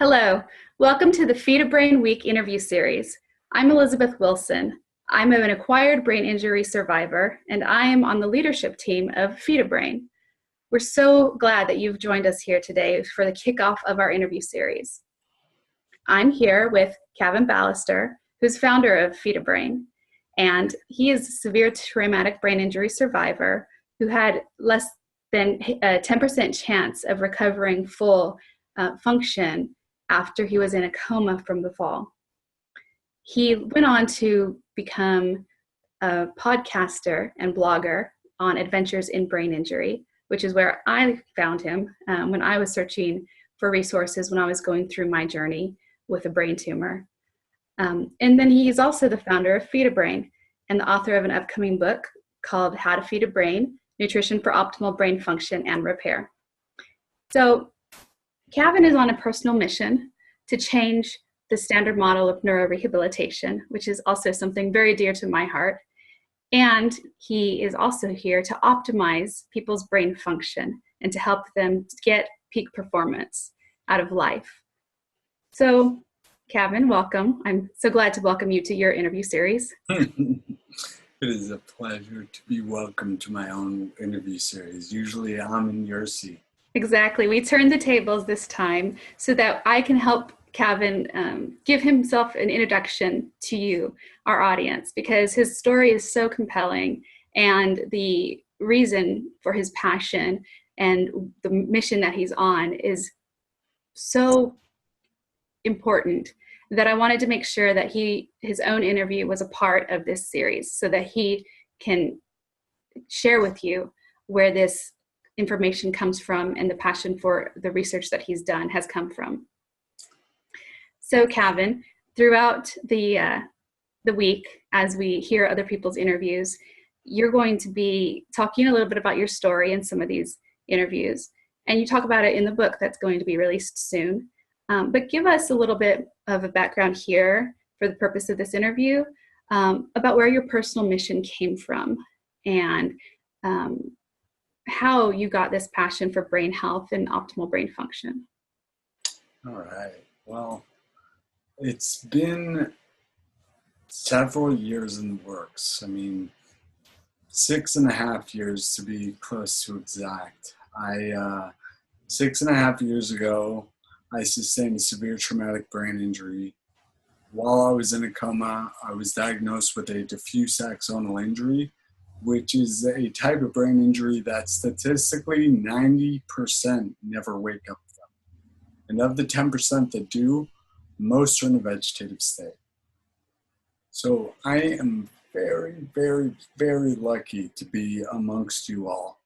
Hello, welcome to the Feed a Brain Week interview series. I'm Elizabeth Wilson. I'm an acquired brain injury survivor, and I am on the leadership team of Feed a Brain. We're so glad that you've joined us here today for the kickoff of our interview series. I'm here with Cavin Balaster, who's founder of Feed a Brain, and he is a severe traumatic brain injury survivor who had less than a 10% chance of recovering full function after he was in a coma from the fall. He went on to become a podcaster and blogger on adventures in brain injury, which is where I found him when I was searching for resources when I was going through my journey with a brain tumor. And then he's also the founder of Feed a Brain and the author of an upcoming book called How to Feed a Brain, Nutrition for Optimal Brain Function and Repair. So Cavin is on a personal mission to change the standard model of neurorehabilitation, which is also something very dear to my heart. And he is also here to optimize people's brain function and to help them get peak performance out of life. So, Cavin, welcome. I'm so glad to welcome you to your interview series. It is a pleasure to be welcomed to my own interview series. Usually I'm in your seat. Exactly. We turned the tables this time so that I can help Cavin give himself an introduction to you, our audience, because his story is so compelling and the reason for his passion and the mission that he's on is so important that I wanted to make sure that his own interview was a part of this series so that he can share with you where this information comes from and the passion for the research that he's done has come from. So Cavin, throughout the week, as we hear other people's interviews, you're going to be talking a little bit about your story in some of these interviews, and you talk about it in the book that's going to be released soon. But give us a little bit of a background here for the purpose of this interview about where your personal mission came from and how you got this passion for brain health and optimal brain function. All right. Well, it's been several years in the works. 6.5 years to be close to exact. 6.5 years ago, I sustained a severe traumatic brain injury. While I was in a coma, I was diagnosed with a diffuse axonal injury, which is a type of brain injury that statistically 90% never wake up from. And of the 10% that do, most are in a vegetative state. So I am very, very, very lucky to be amongst you all.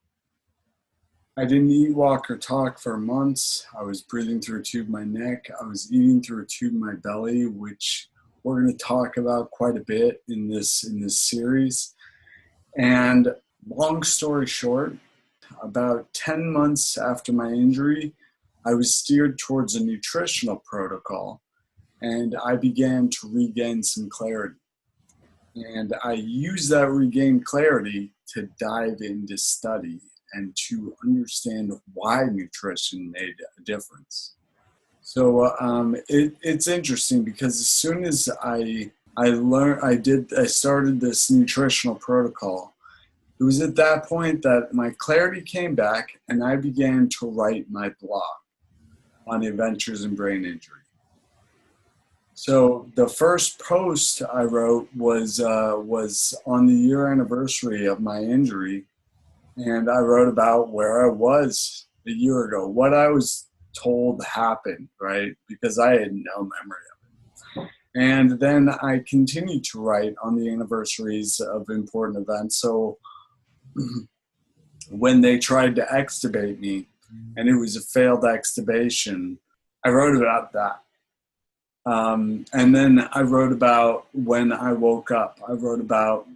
I didn't eat, walk, or talk for months. I was breathing through a tube in my neck. I was eating through a tube in my belly, which we're going to talk about quite a bit in this series. And long story short, about 10 months after my injury, I was steered towards a nutritional protocol and I began to regain some clarity. And I used that regained clarity to dive into study and to understand why nutrition made a difference. So it's interesting because as soon as I started this nutritional protocol. It was at that point that my clarity came back and I began to write my blog on adventures in brain injury. So the first post I wrote was on the year anniversary of my injury, and I wrote about where I was a year ago, what I was told happened, right? Because I had no memory of it. And then I continued to write on the anniversaries of important events. So when they tried to extubate me and it was a failed extubation, I wrote about that. And then I wrote about when I woke up. I wrote about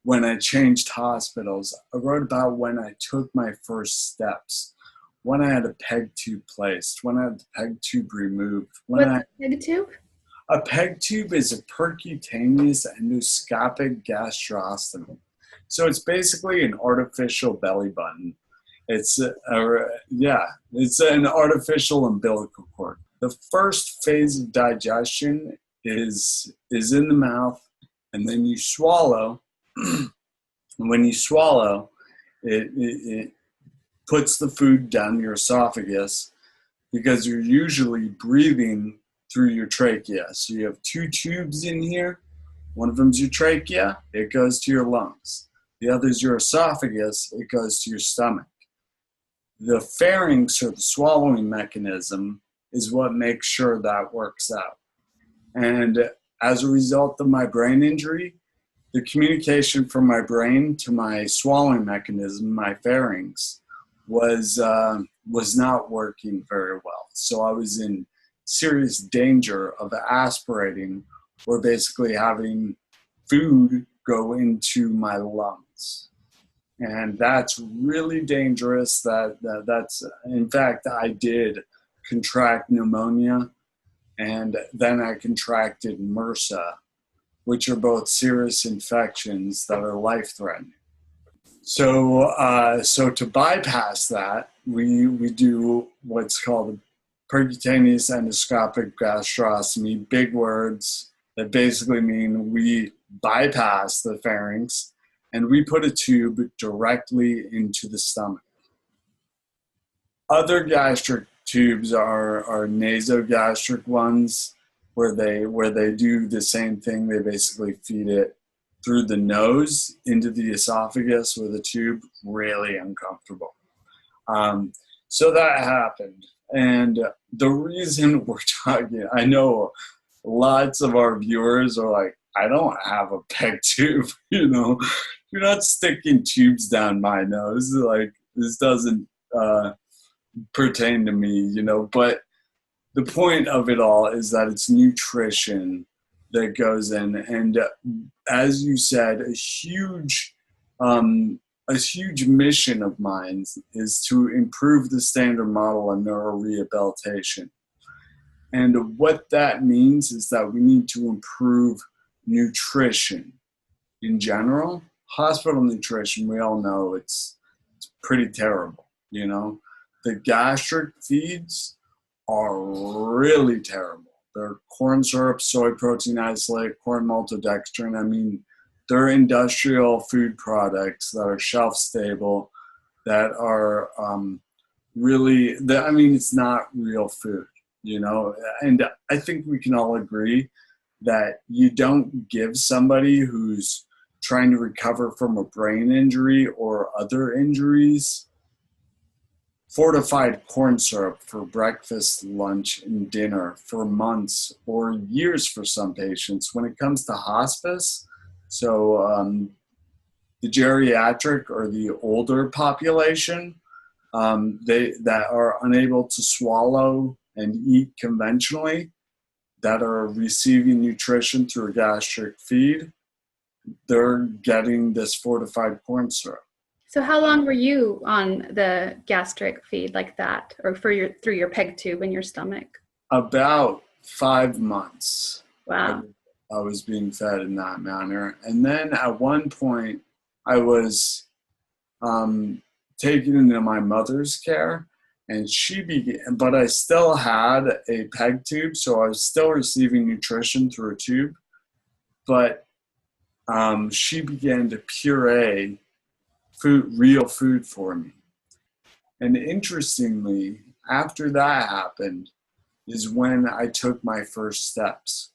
when I changed hospitals. I wrote about when I took my first steps, when I had a peg tube placed, when I had the peg tube removed. What's a peg tube? A peg tube is a percutaneous endoscopic gastrostomy. So it's basically an artificial belly button. It's an artificial umbilical cord. The first phase of digestion is in the mouth, and then you swallow. And when you swallow, it puts the food down your esophagus because you're usually breathing through your trachea. So you have two tubes in here. One of them's your trachea, it goes to your lungs. The other's your esophagus, it goes to your stomach. The pharynx, or the swallowing mechanism, is what makes sure that works out. And as a result of my brain injury, the communication from my brain to my swallowing mechanism, my pharynx, was not working very well. So I was in serious danger of aspirating, or basically having food go into my lungs. And that's really dangerous. That's, in fact, I did contract pneumonia, and then I contracted MRSA, which are both serious infections that are life-threatening. So to bypass that, we do what's called percutaneous endoscopic gastrostomy, big words that basically mean we bypass the pharynx and we put a tube directly into the stomach. Other gastric tubes are nasogastric ones, where they do the same thing. They basically feed it through the nose into the esophagus with a tube. Really uncomfortable. So that happened. And the reason we're talking, I know lots of our viewers are like, I don't have a PEG tube, you know. You're not sticking tubes down my nose. Like, this doesn't pertain to me, you know. But the point of it all is that it's nutrition that goes in. And as you said, a huge mission of mine is to improve the standard model of neurorehabilitation. And what that means is that we need to improve nutrition in general. Hospital nutrition, we all know it's pretty terrible, you know. The gastric feeds are really terrible. They're corn syrup, soy protein isolate, corn maltodextrin. I mean, they're industrial food products that are shelf stable, that are it's not real food, you know. And I think we can all agree that you don't give somebody who's trying to recover from a brain injury or other injuries fortified corn syrup for breakfast, lunch, and dinner for months or years for some patients. When it comes to hospice, so the geriatric or the older population, that are unable to swallow and eat conventionally, that are receiving nutrition through a gastric feed, they're getting this fortified corn syrup. So how long were you on the gastric feed like that, or through your PEG tube in your stomach? About 5 months. Wow. I was being fed in that manner. And then at one point, I was taken into my mother's care, and but I still had a PEG tube, so I was still receiving nutrition through a tube. But she began to puree real food for me. And interestingly, after that happened is when I took my first steps,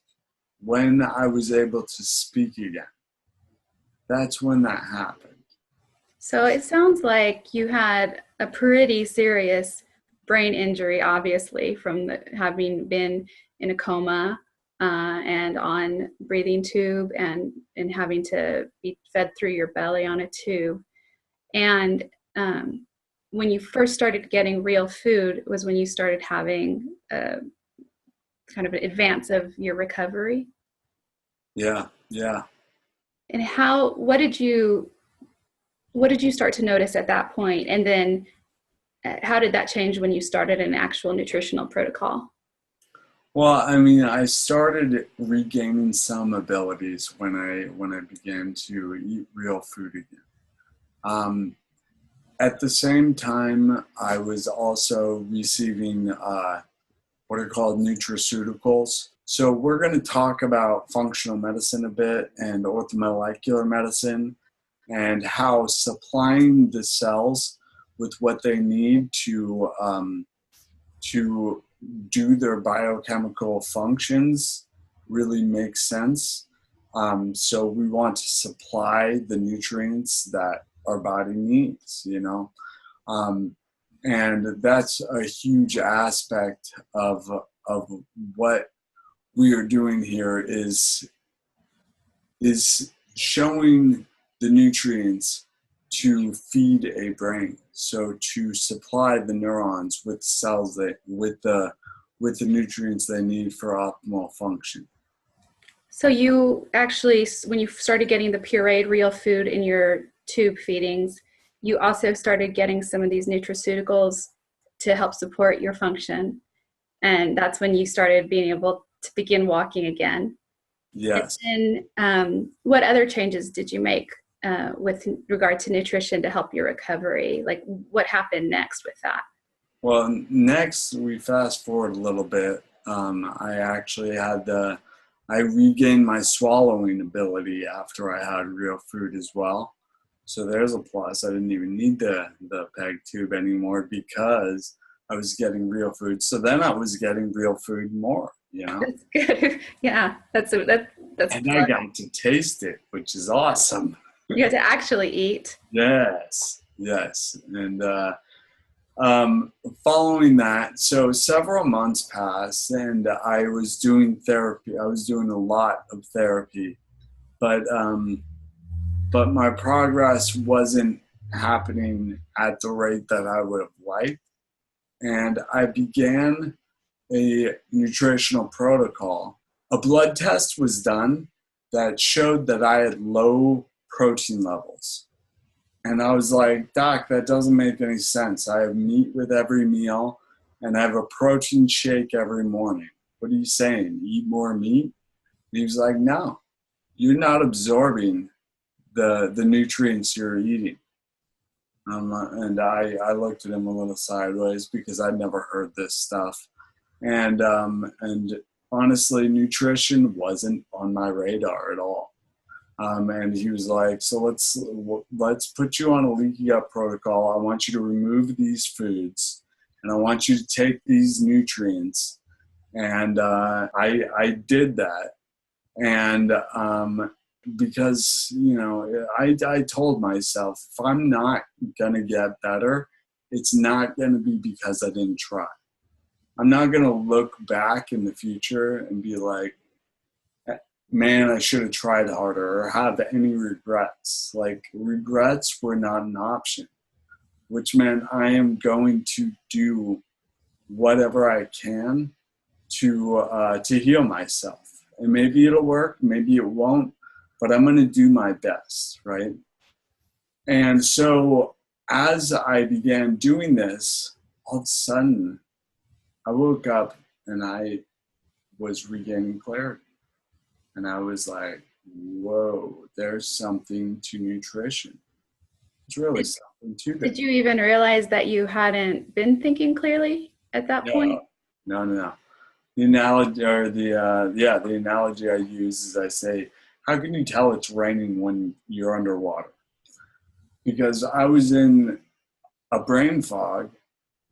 when I was able to speak again. That's when that happened. So it sounds like you had a pretty serious brain injury, obviously, from having been in a coma and on breathing tube and having to be fed through your belly on a tube. And when you first started getting real food was when you started having kind of an advance of your recovery. Yeah. And what did you start to notice at that point? And then how did that change when you started an actual nutritional protocol? Well, I mean, I started regaining some abilities when I began to eat real food again. At the same time, I was also receiving what are called nutraceuticals. So we're going to talk about functional medicine a bit and orthomolecular medicine and how supplying the cells with what they need to do their biochemical functions really makes sense. So we want to supply the nutrients that our body needs, you know. Um, and that's a huge aspect of what we are doing here is showing the nutrients to feed a brain, so to supply the neurons with cells that with the nutrients they need for optimal function. So you actually, when you started getting the pureed real food in your tube feedings, you also started getting some of these nutraceuticals to help support your function. And that's when you started being able to begin walking again. Yes. And then what other changes did you make with regard to nutrition to help your recovery? Like what happened next with that? Well, next we fast forward a little bit. I actually I regained my swallowing ability after I had real food as well. So there's a plus. I didn't even need the peg tube anymore because I was getting real food. So then I was getting real food more, you know? That's good. Yeah, that's And I got to taste it, which is awesome. you have to actually eat. Yes, yes. And following that, so several months passed and I was doing therapy. I was doing a lot of therapy, but my progress wasn't happening at the rate that I would have liked. And I began a nutritional protocol. A blood test was done that showed that I had low protein levels. And I was like, Doc, that doesn't make any sense. I have meat with every meal and I have a protein shake every morning. What are you saying? Eat more meat? And he was like, no, you're not absorbing the nutrients you're eating. And I looked at him a little sideways because I'd never heard this stuff. And honestly, nutrition wasn't on my radar at all. And he was like, so let's put you on a leaky gut protocol. I want you to remove these foods and I want you to take these nutrients. And I did that. And because, you know, I told myself, if I'm not going to get better, it's not going to be because I didn't try. I'm not going to look back in the future and be like, man, I should have tried harder or have any regrets. Like, regrets were not an option, which meant I am going to do whatever I can to heal myself. And maybe it'll work, maybe it won't, but I'm going to do my best, right? And so as I began doing this, all of a sudden, I woke up and I was regaining clarity. And I was like, whoa, there's something to nutrition. It's really something to that. Did you even realize that you hadn't been thinking clearly at that point? No. The analogy, or the analogy I use is I say, how can you tell it's raining when you're underwater? Because I was in a brain fog,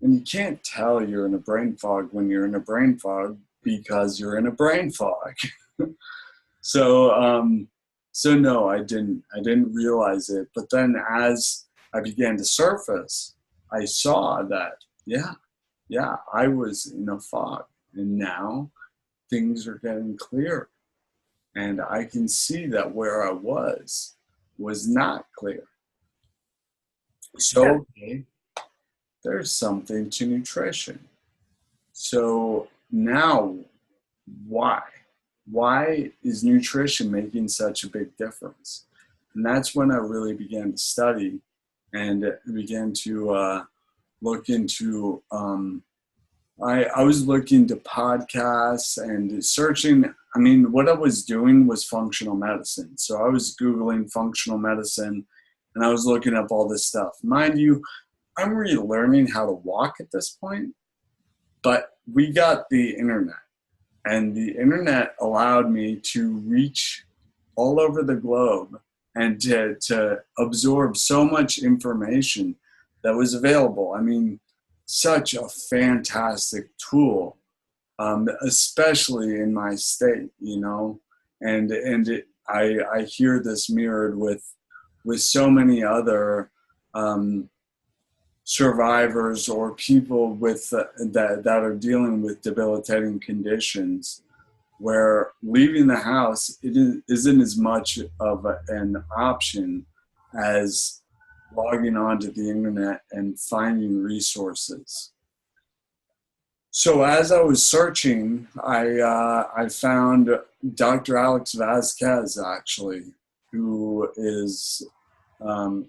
and you can't tell you're in a brain fog when you're in a brain fog because you're in a brain fog. So no, I didn't realize it. But then as I began to surface, I saw that, yeah, I was in a fog. And now things are getting clear. And I can see that where I was not clear. So, okay, there's something to nutrition. So now, why? Why is nutrition making such a big difference? And that's when I really began to study and began to look into, I was looking to podcasts and searching. I mean, what I was doing was functional medicine. So I was Googling functional medicine and I was looking up all this stuff. Mind you, I'm relearning how to walk at this point, but we got the internet, and the internet allowed me to reach all over the globe and to absorb so much information that was available. I mean, such a fantastic tool, especially in my state, you know, and I hear this mirrored with so many other survivors or people with that are dealing with debilitating conditions, where leaving the house isn't as much of an option as logging onto the internet and finding resources. So as I was searching, I found Dr. Alex Vasquez, actually, who is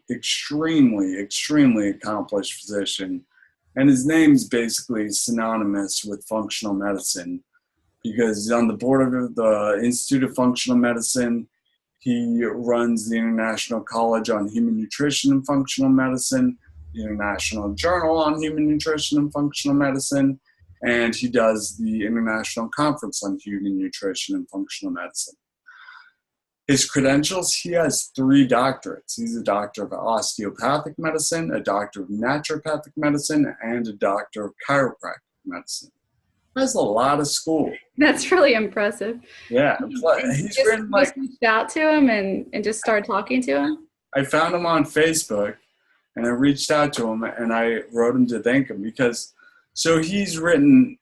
extremely accomplished physician, and his name's basically synonymous with functional medicine, because he's on the board of the Institute of Functional Medicine. He runs the International College on Human Nutrition and Functional Medicine, the International Journal on Human Nutrition and Functional Medicine, and he does the International Conference on Human Nutrition and Functional Medicine. His credentials, he has 3 doctorates. He's a doctor of osteopathic medicine, a doctor of naturopathic medicine, and a doctor of chiropractic medicine. That's a lot of school. That's really impressive. Yeah. He's written like... Just reached out to him and just started talking to him? I found him on Facebook, and I reached out to him, and I wrote him to thank him because... So he's written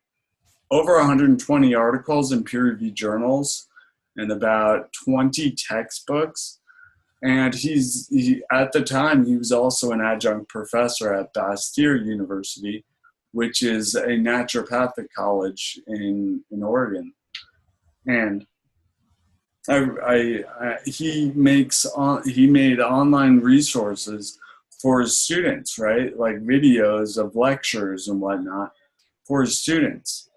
over 120 articles in peer-reviewed journals and about 20 textbooks. And at the time, he was also an adjunct professor at Balaster University, which is a naturopathic college in Oregon. And he made online resources for his students, right? Like videos of lectures and whatnot for his students.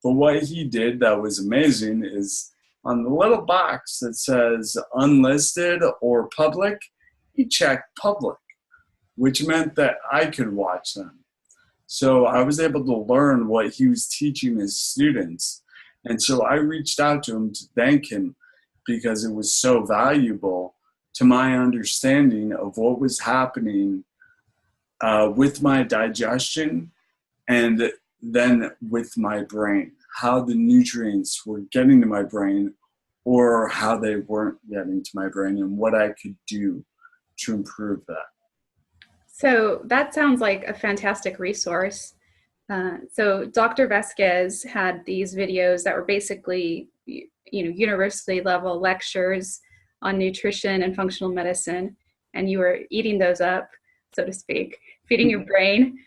But what he did that was amazing is on the little box that says unlisted or public, he checked public, which meant that I could watch them. So I was able to learn what he was teaching his students. And so I reached out to him to thank him because it was so valuable to my understanding of what was happening with my digestion and then with my brain, how the nutrients were getting to my brain or how they weren't getting to my brain, and what I could do to improve that. So that sounds like a fantastic resource. So Dr. Vasquez had these videos that were basically, university level lectures on nutrition and functional medicine, and you were eating those up, so to speak, feeding your brain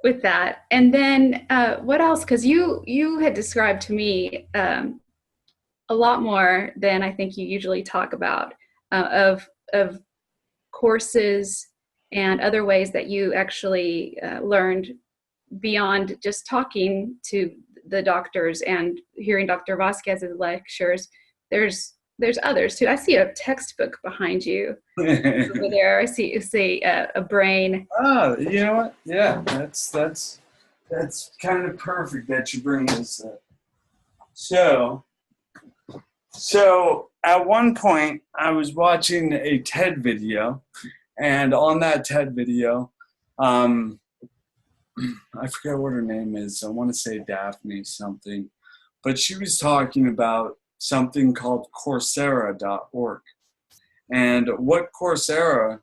with that. And then what else? Because you had described to me a lot more than I think you usually talk about of courses and other ways that you actually learned beyond just talking to the doctors and hearing Dr. Vasquez's lectures. There's others too. I see a textbook behind you over there. I see a brain. Oh, you know what? Yeah, that's kind of perfect that you bring this up. So at one point I was watching a TED video, and on that TED video, I forget what her name is. I want to say Daphne something, but she was talking about something called Coursera.org. And what Coursera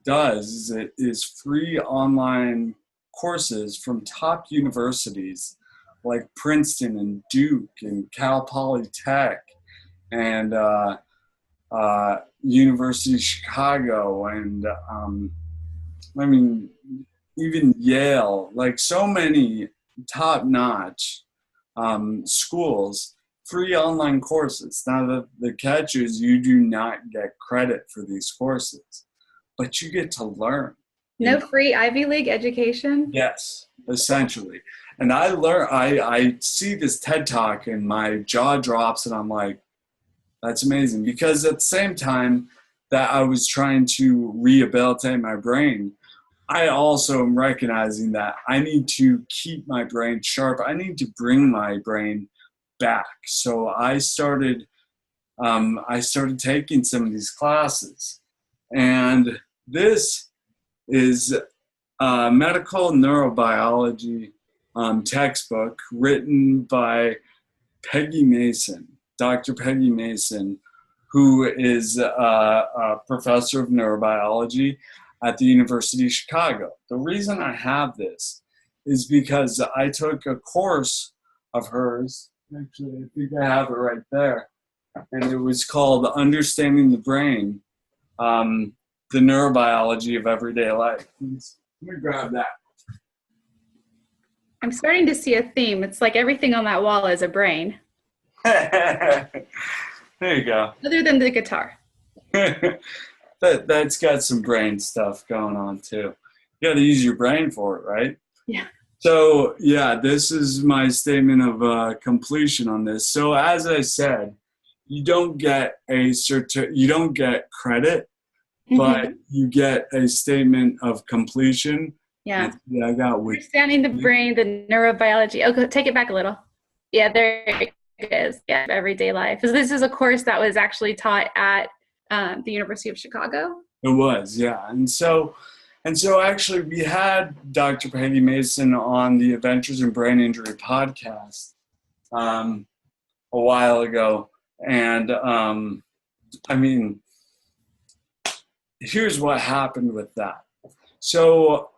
does is it is free online courses from top universities like Princeton and Duke and Cal Polytech and University of Chicago and even Yale, like so many top-notch schools, free online courses. Now, the catch is you do not get credit for these courses, but you get to learn. No free Ivy League education? Yes, essentially. And I see this TED Talk and my jaw drops and I'm like, that's amazing. Because at the same time, that I was trying to rehabilitate my brain, I also am recognizing that I need to keep my brain sharp. I need to bring my brain back. So I started taking some of these classes, and this is a medical neurobiology textbook written by Peggy Mason, Dr. Peggy Mason, who is a professor of neurobiology at the University of Chicago. The reason I have this is because I took a course of hers. Actually, I think I have it right there. And it was called Understanding the Brain, the Neurobiology of Everyday Life. Let me grab that. I'm starting to see a theme. It's like everything on that wall is a brain. There you go. Other than the guitar. That's got some brain stuff going on too. You got to use your brain for it, right? Yeah. So yeah, this is my statement of completion on this. So as I said, you don't get you don't get credit, but you get a statement of completion. Yeah. Yeah, I got with understanding the brain, the neurobiology. Oh, take it back a little. Yeah, there it is. Yeah, everyday life. So this is a course that was actually taught at the University of Chicago. It was, yeah. And so actually we had Dr. Peggy Mason on the Adventures in Brain Injury podcast a while ago. And I mean, here's what happened with that. So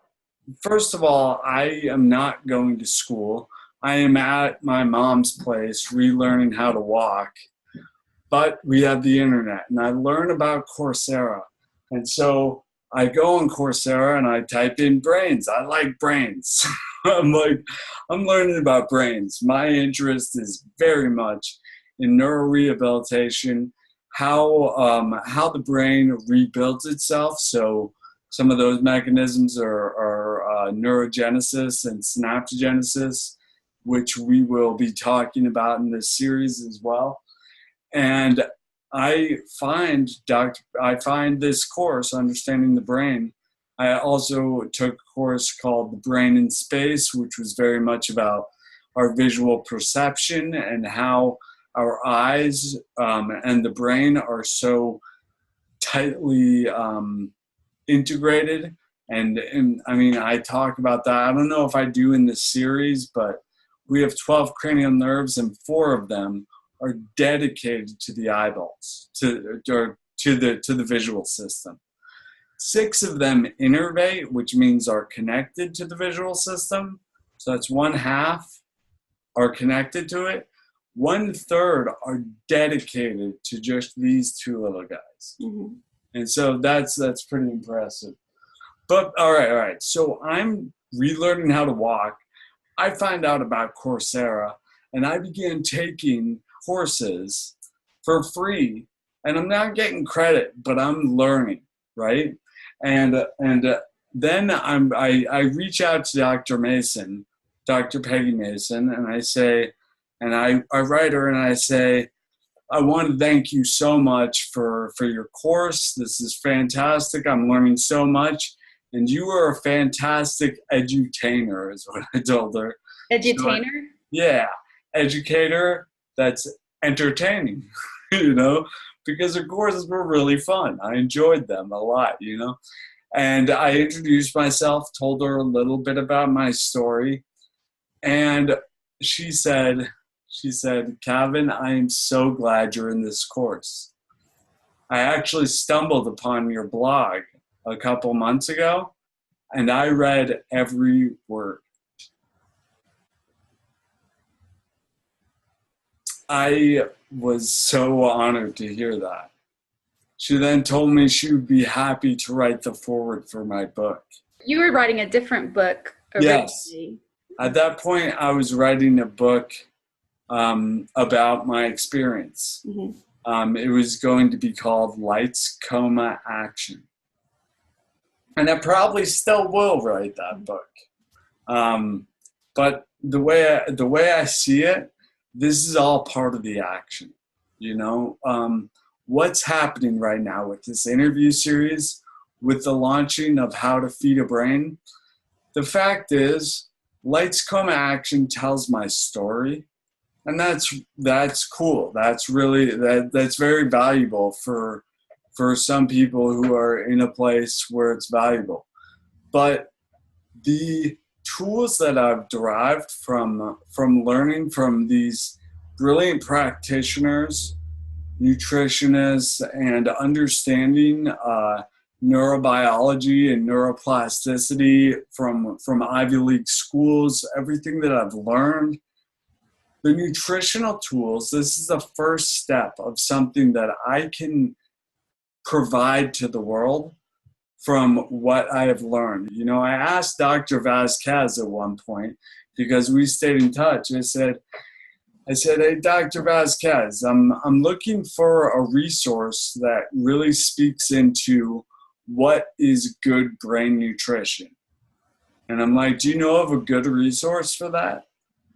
first of all, I am not going to school. I am at my mom's place relearning how to walk. But we have the internet, and I learn about Coursera. And so I go on Coursera and I type in brains. I like brains. I'm learning about brains. My interest is very much in neurorehabilitation, how the brain rebuilds itself. So some of those mechanisms are neurogenesis and synaptogenesis, which we will be talking about in this series as well. And I find this course, Understanding the Brain. I also took a course called The Brain in Space, which was very much about our visual perception and how our eyes and the brain are so tightly integrated. And I mean, I talk about that. I don't know if I do in this series, but we have 12 cranial nerves, and 4 of them are dedicated to the eyeballs, to the visual system. 6 of them innervate, which means are connected to the visual system. So that's 1/2 are connected to it. 1/3 are dedicated to just these 2 little guys. Mm-hmm. And so that's pretty impressive. But all right. So I'm relearning how to walk. I find out about Coursera, and I began taking courses for free, and I'm not getting credit, but I'm learning, right? And then I reach out to Dr. Mason, Dr. Peggy Mason, and I say, and I write her and I say, I want to thank you so much for your course. This is fantastic. I'm learning so much, and you are a fantastic edutainer, is what I told her. Edutainer? So, yeah, educator that's entertaining, because her courses were really fun. I enjoyed them a lot, And I introduced myself, told her a little bit about my story, and she said, Cavin, I am so glad you're in this course. I actually stumbled upon your blog a couple months ago, and I read every word. I was so honored to hear that. She then told me she would be happy to write the foreword for my book. You were writing a different book originally. Yes. At that point, I was writing a book about my experience. Mm-hmm. It was going to be called Lights, Coma, Action. And I probably still will write that book. But the way I see it, this is all part of the action. what's happening right now with this interview series, with the launching of How to Feed a Brain. The fact is, Lights Come Action tells my story, and that's cool. That's really that's very valuable for some people who are in a place where it's valuable. But the tools that I've derived from learning from these brilliant practitioners, nutritionists, and understanding neurobiology and neuroplasticity from Ivy League schools, everything that I've learned, the nutritional tools, this is the first step of something that I can provide to the world from what I have learned. You know, I asked Dr. Vasquez at one point, because we stayed in touch. I said, hey, Dr. Vasquez, I'm looking for a resource that really speaks into what is good brain nutrition. And I'm like, do you know of a good resource for that?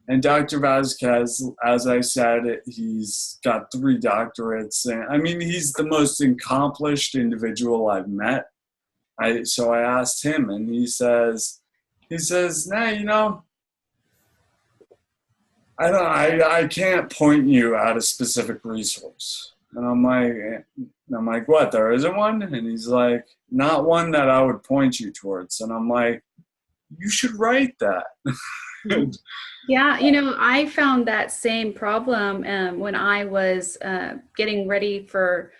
And Dr. Vasquez, as I said, he's got 3 doctorates. And I mean, he's the most accomplished individual I've met. So I asked him, and he says, nah, you know, I can't point you at a specific resource. And I'm like, what, there isn't one? And he's like, not one that I would point you towards. And I'm like, you should write that. Yeah, you know, I found that same problem when I was getting ready for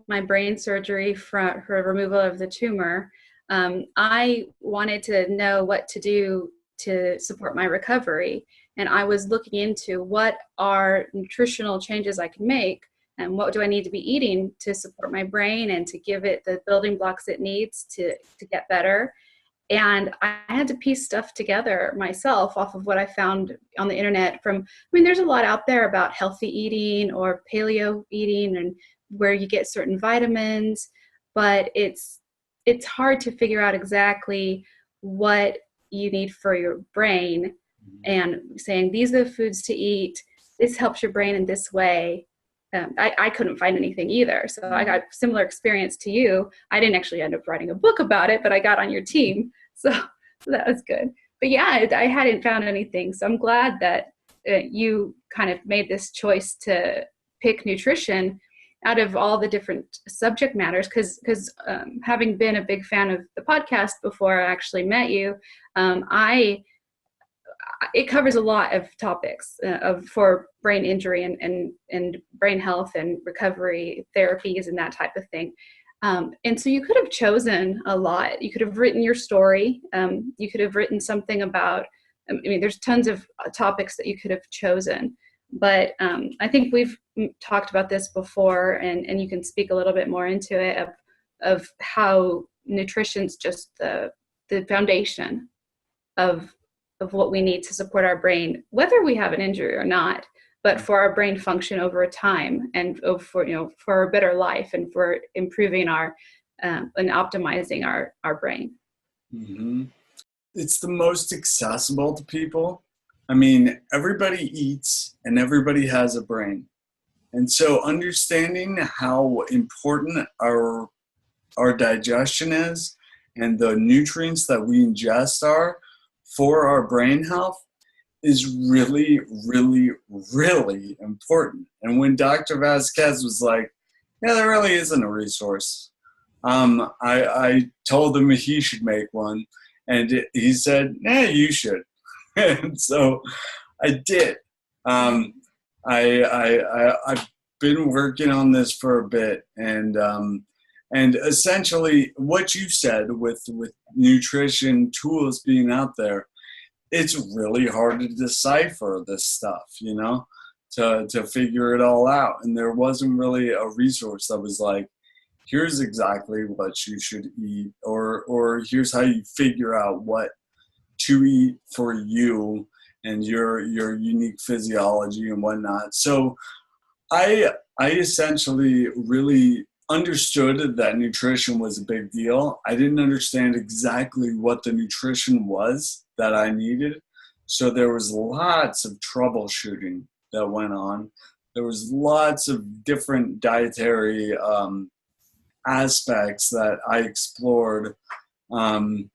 my brain surgery for removal of the tumor. I wanted to know what to do to support my recovery. And I was looking into what are nutritional changes I can make and what do I need to be eating to support my brain and to give it the building blocks it needs to get better. And I had to piece stuff together myself off of what I found on the internet there's a lot out there about healthy eating or paleo eating and where you get certain vitamins, but it's hard to figure out exactly what you need for your brain and saying, these are the foods to eat. This helps your brain in this way. I couldn't find anything either. So I got similar experience to you. I didn't actually end up writing a book about it, but I got on your team. So that was good. But yeah, I hadn't found anything. So I'm glad that you kind of made this choice to pick nutrition out of all the different subject matters. Because having been a big fan of the podcast before I actually met you, it covers a lot of topics for brain injury and brain health and recovery therapies and that type of thing. And so you could have chosen a lot. You could have written your story. You could have written something about, there's tons of topics that you could have chosen. But I think we've talked about this before, and you can speak a little bit more into it of how nutrition's just the foundation of what we need to support our brain, whether we have an injury or not, but for our brain function over time and for a better life and for improving our and optimizing our brain. Mm-hmm. It's the most accessible to people. I mean, everybody eats and everybody has a brain. And so understanding how important our digestion is and the nutrients that we ingest are for our brain health is really, really, really important. And when Dr. Vasquez was like, yeah, there really isn't a resource, I told him he should make one. And he said, yeah, you should. And so I did. I've been working on this for a bit. And essentially what you said with nutrition tools being out there, it's really hard to decipher this stuff, to figure it all out. And there wasn't really a resource that was like, here's exactly what you should eat, or here's how you figure out what to eat for you and your unique physiology and whatnot. So I essentially really understood that nutrition was a big deal. I didn't understand exactly what the nutrition was that I needed. So there was lots of troubleshooting that went on. there was lots of different dietary aspects that I explored, and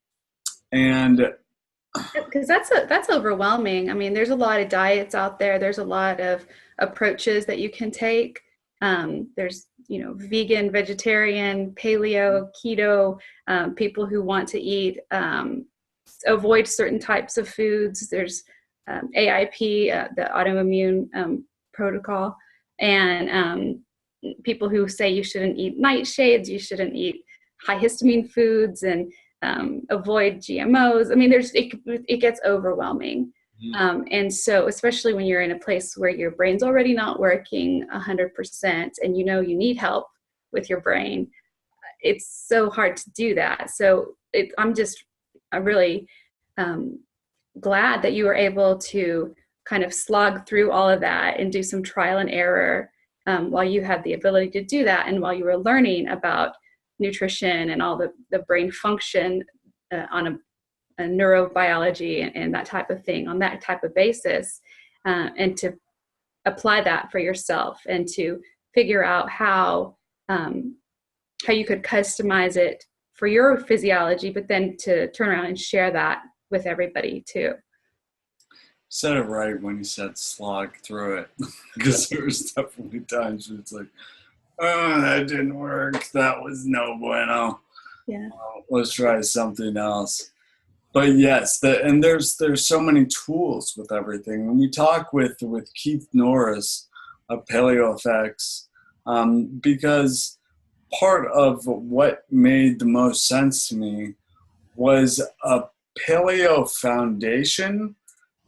Because that's overwhelming. I mean, there's a lot of diets out there. There's a lot of approaches that you can take. There's, vegan, vegetarian, paleo, keto, people who want to eat, avoid certain types of foods. There's AIP, the autoimmune protocol, and people who say you shouldn't eat nightshades, you shouldn't eat high histamine foods, and avoid GMOs. I mean, it gets overwhelming. And so, especially when you're in a place where your brain's already not working 100% and you need help with your brain, it's so hard to do that. So I'm really glad that you were able to kind of slog through all of that and do some trial and error while you had the ability to do that, and while you were learning about nutrition and all the brain function on a neurobiology and that type of thing on that type of basis, and to apply that for yourself and to figure out how you could customize it for your physiology, but then to turn around and share that with everybody too. Said it right when you said slog through it, because there was definitely times where it's like, oh, that didn't work. That was no bueno. Yeah. Let's try something else. But yes, and there's so many tools with everything. When we talk with Keith Norris of PaleoFX, because part of what made the most sense to me was a paleo foundation,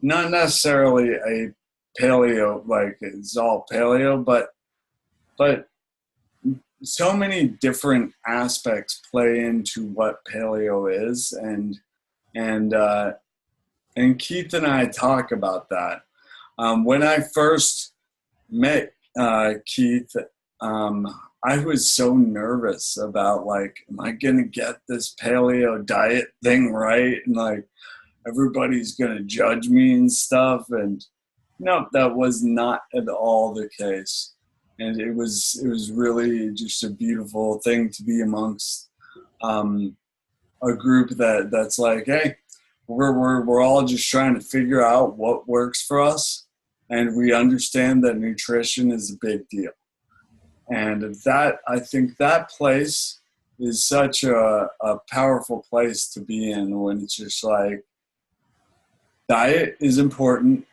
not necessarily a paleo, like it's all paleo, but so many different aspects play into what paleo is, and Keith and I talk about that. When I first met Keith, I was so nervous about, like, am I gonna get this paleo diet thing right? And like, everybody's gonna judge me and stuff. And no, that was not at all the case. And it was really just a beautiful thing to be amongst a group that's like, hey, we're all just trying to figure out what works for us, and we understand that nutrition is a big deal. And that, I think that place is such a powerful place to be in, when it's just like, diet is important,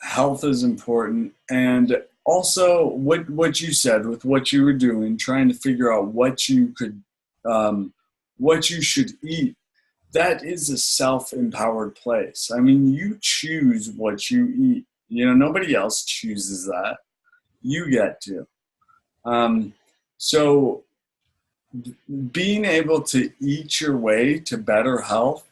health is important, and also what you said with what you were doing, trying to figure out what you should eat. That is a self-empowered place. I mean, you choose what you eat. Nobody else chooses that. You get to. So being able to eat your way to better health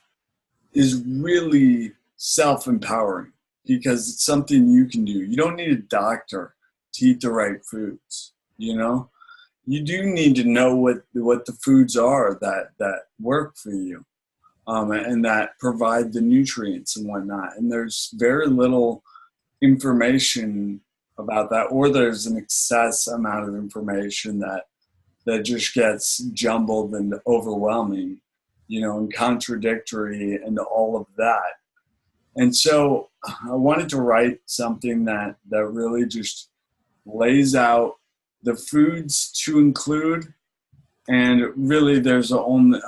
is really self-empowering, because it's something you can do. You don't need a doctor to eat the right foods. You do need to know what the foods are that work for you, and that provide the nutrients and whatnot. And there's very little information about that, or there's an excess amount of information that just gets jumbled and overwhelming, and contradictory and all of that. And so I wanted to write something that really just lays out the foods to include. And really, there's only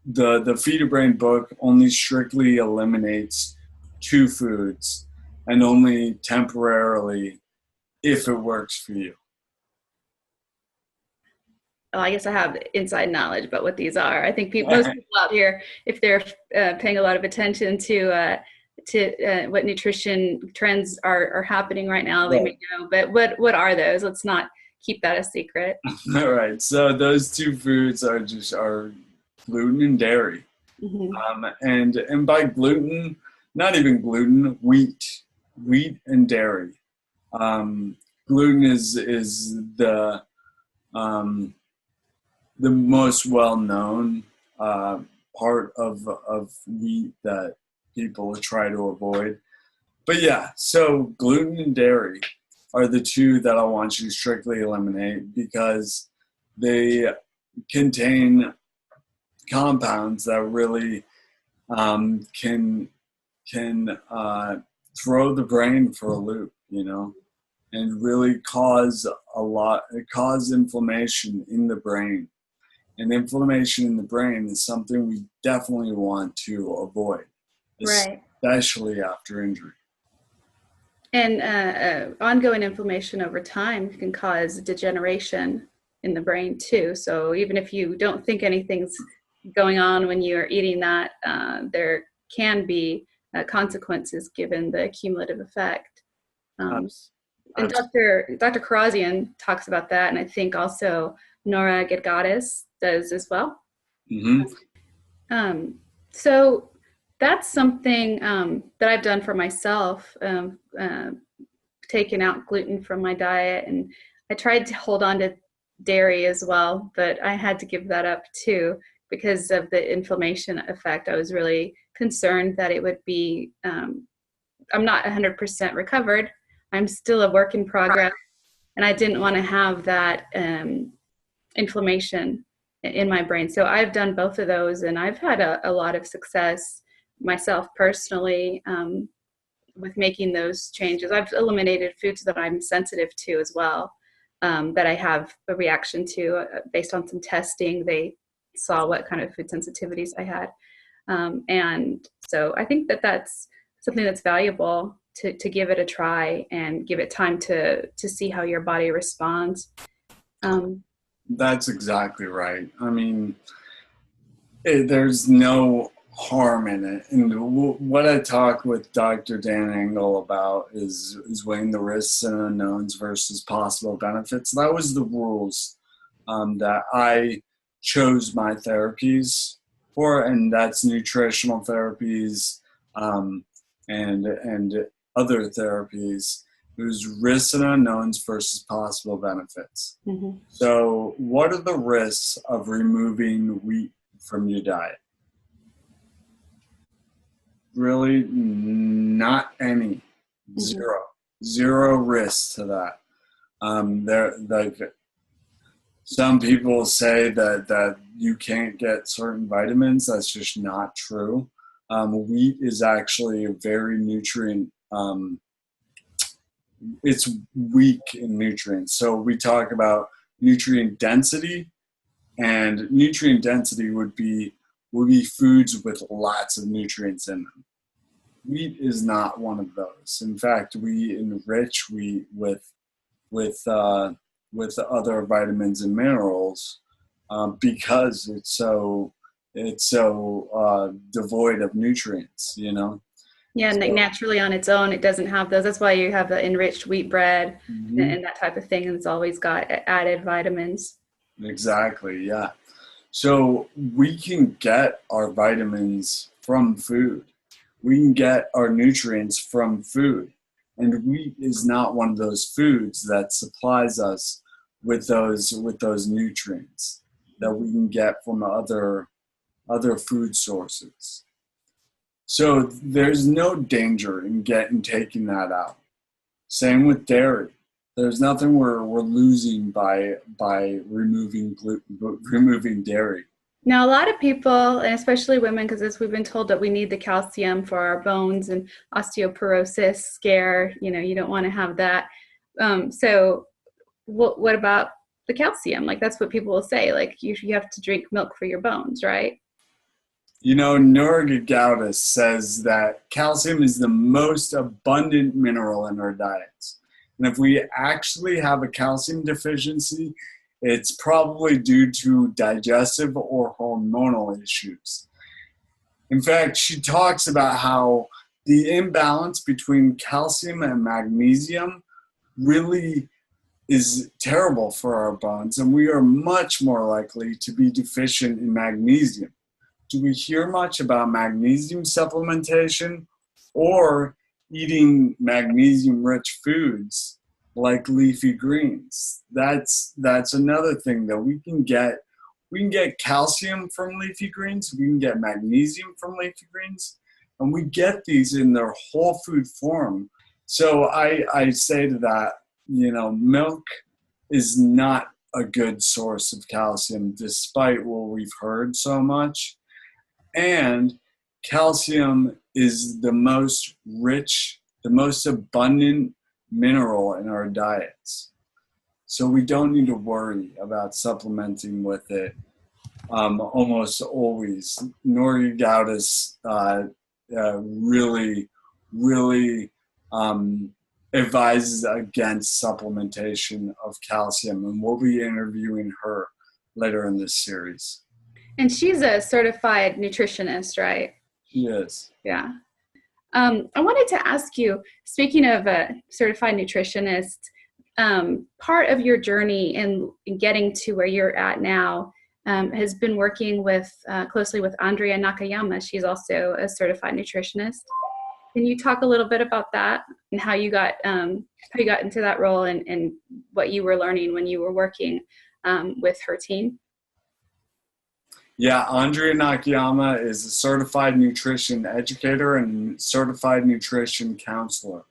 the Feed a Brain book only strictly eliminates 2 foods, and only temporarily if it works for you. Well, I guess I have inside knowledge about what these are. I think most people out here, if they're paying a lot of attention to what nutrition trends are happening right now, they may know. But what are those? Let's not keep that a secret. All right. So those 2 foods are gluten and dairy. Mm-hmm. And by gluten, not even gluten, wheat and dairy. Gluten is the most well-known part of wheat that people try to avoid. But yeah, so gluten and dairy are the two that I want you to strictly eliminate because they contain compounds that really can throw the brain for a loop, and really cause inflammation in the brain. And inflammation in the brain is something we definitely want to avoid, Right. especially after injury. And ongoing inflammation over time can cause degeneration in the brain too. So even if you don't think anything's going on when you're eating that, there can be consequences given the cumulative effect. And Dr. Karazian talks about that, and I think also Nora Gedgaudas does as well. Mm-hmm. So that's something that I've done for myself, taken out gluten from my diet, and I tried to hold on to dairy as well, but I had to give that up too because of the inflammation effect. I was really concerned that it would be, I'm not 100% recovered. I'm still a work in progress, and I didn't want to have that inflammation in my brain. So I've done both of those, and I've had a lot of success myself personally with making those changes. I've eliminated foods that I'm sensitive to as well, that I have a reaction to based on some testing. They saw what kind of food sensitivities I had. And so I think that that's something that's valuable to give it a try and give it time to see how your body responds. That's exactly right. I mean, there's no harm in it. And what I talk with Dr. Dan Engel about is weighing the risks and unknowns versus possible benefits. That was the rules that I chose my therapies for, and that's nutritional therapies and other therapies. It was risks and unknowns versus possible benefits. Mm-hmm. So, what are the risks of removing wheat from your diet? Really, not any. Mm-hmm. Zero risks to that. Some people say that you can't get certain vitamins. That's just not true. Wheat is actually a very nutrient. It's weak in nutrients. So we talk about nutrient density, and nutrient density would be foods with lots of nutrients in them. Wheat is not one of those. In fact, we enrich wheat with other vitamins and minerals because it's so devoid of nutrients. Yeah, and like naturally on its own, it doesn't have those. That's why you have the enriched wheat bread and that type of thing, and it's always got added vitamins. Exactly, yeah. So we can get our vitamins from food. We can get our nutrients from food. And wheat is not one of those foods that supplies us with those nutrients that we can get from other food sources. So there's no danger in taking that out. Same with dairy. There's nothing we're losing by removing gluten, removing dairy. Now, a lot of people, and especially women, because as we've been told that we need the calcium for our bones and osteoporosis scare, you don't want to have that. So what about the calcium? Like, that's what people will say. Like, you have to drink milk for your bones, right? Nora Gedgaudas says that calcium is the most abundant mineral in our diets. And if we actually have a calcium deficiency, it's probably due to digestive or hormonal issues. In fact, she talks about how the imbalance between calcium and magnesium really is terrible for our bones, and we are much more likely to be deficient in magnesium. Do we hear much about magnesium supplementation or eating magnesium-rich foods like leafy greens? That's another thing that we can get. We can get calcium from leafy greens. We can get magnesium from leafy greens, And we get these in their whole food form. So I say to that, milk is not a good source of calcium, despite what we've heard so much. And calcium is the most rich, the most abundant mineral in our diets. So we don't need to worry about supplementing with it almost always. Nori Gaudas really advises against supplementation of calcium, and we'll be interviewing her later in this series. And she's a certified nutritionist, right? She is. Yeah. I wanted to ask you, speaking of a certified nutritionist, part of your journey in getting to where you're at now has been working closely with Andrea Nakayama. She's also a certified nutritionist. Can you talk a little bit about that and how you got into that role and what you were learning when you were working with her team? Yeah, Andrea Nakayama is a certified nutrition educator and certified nutrition counselor.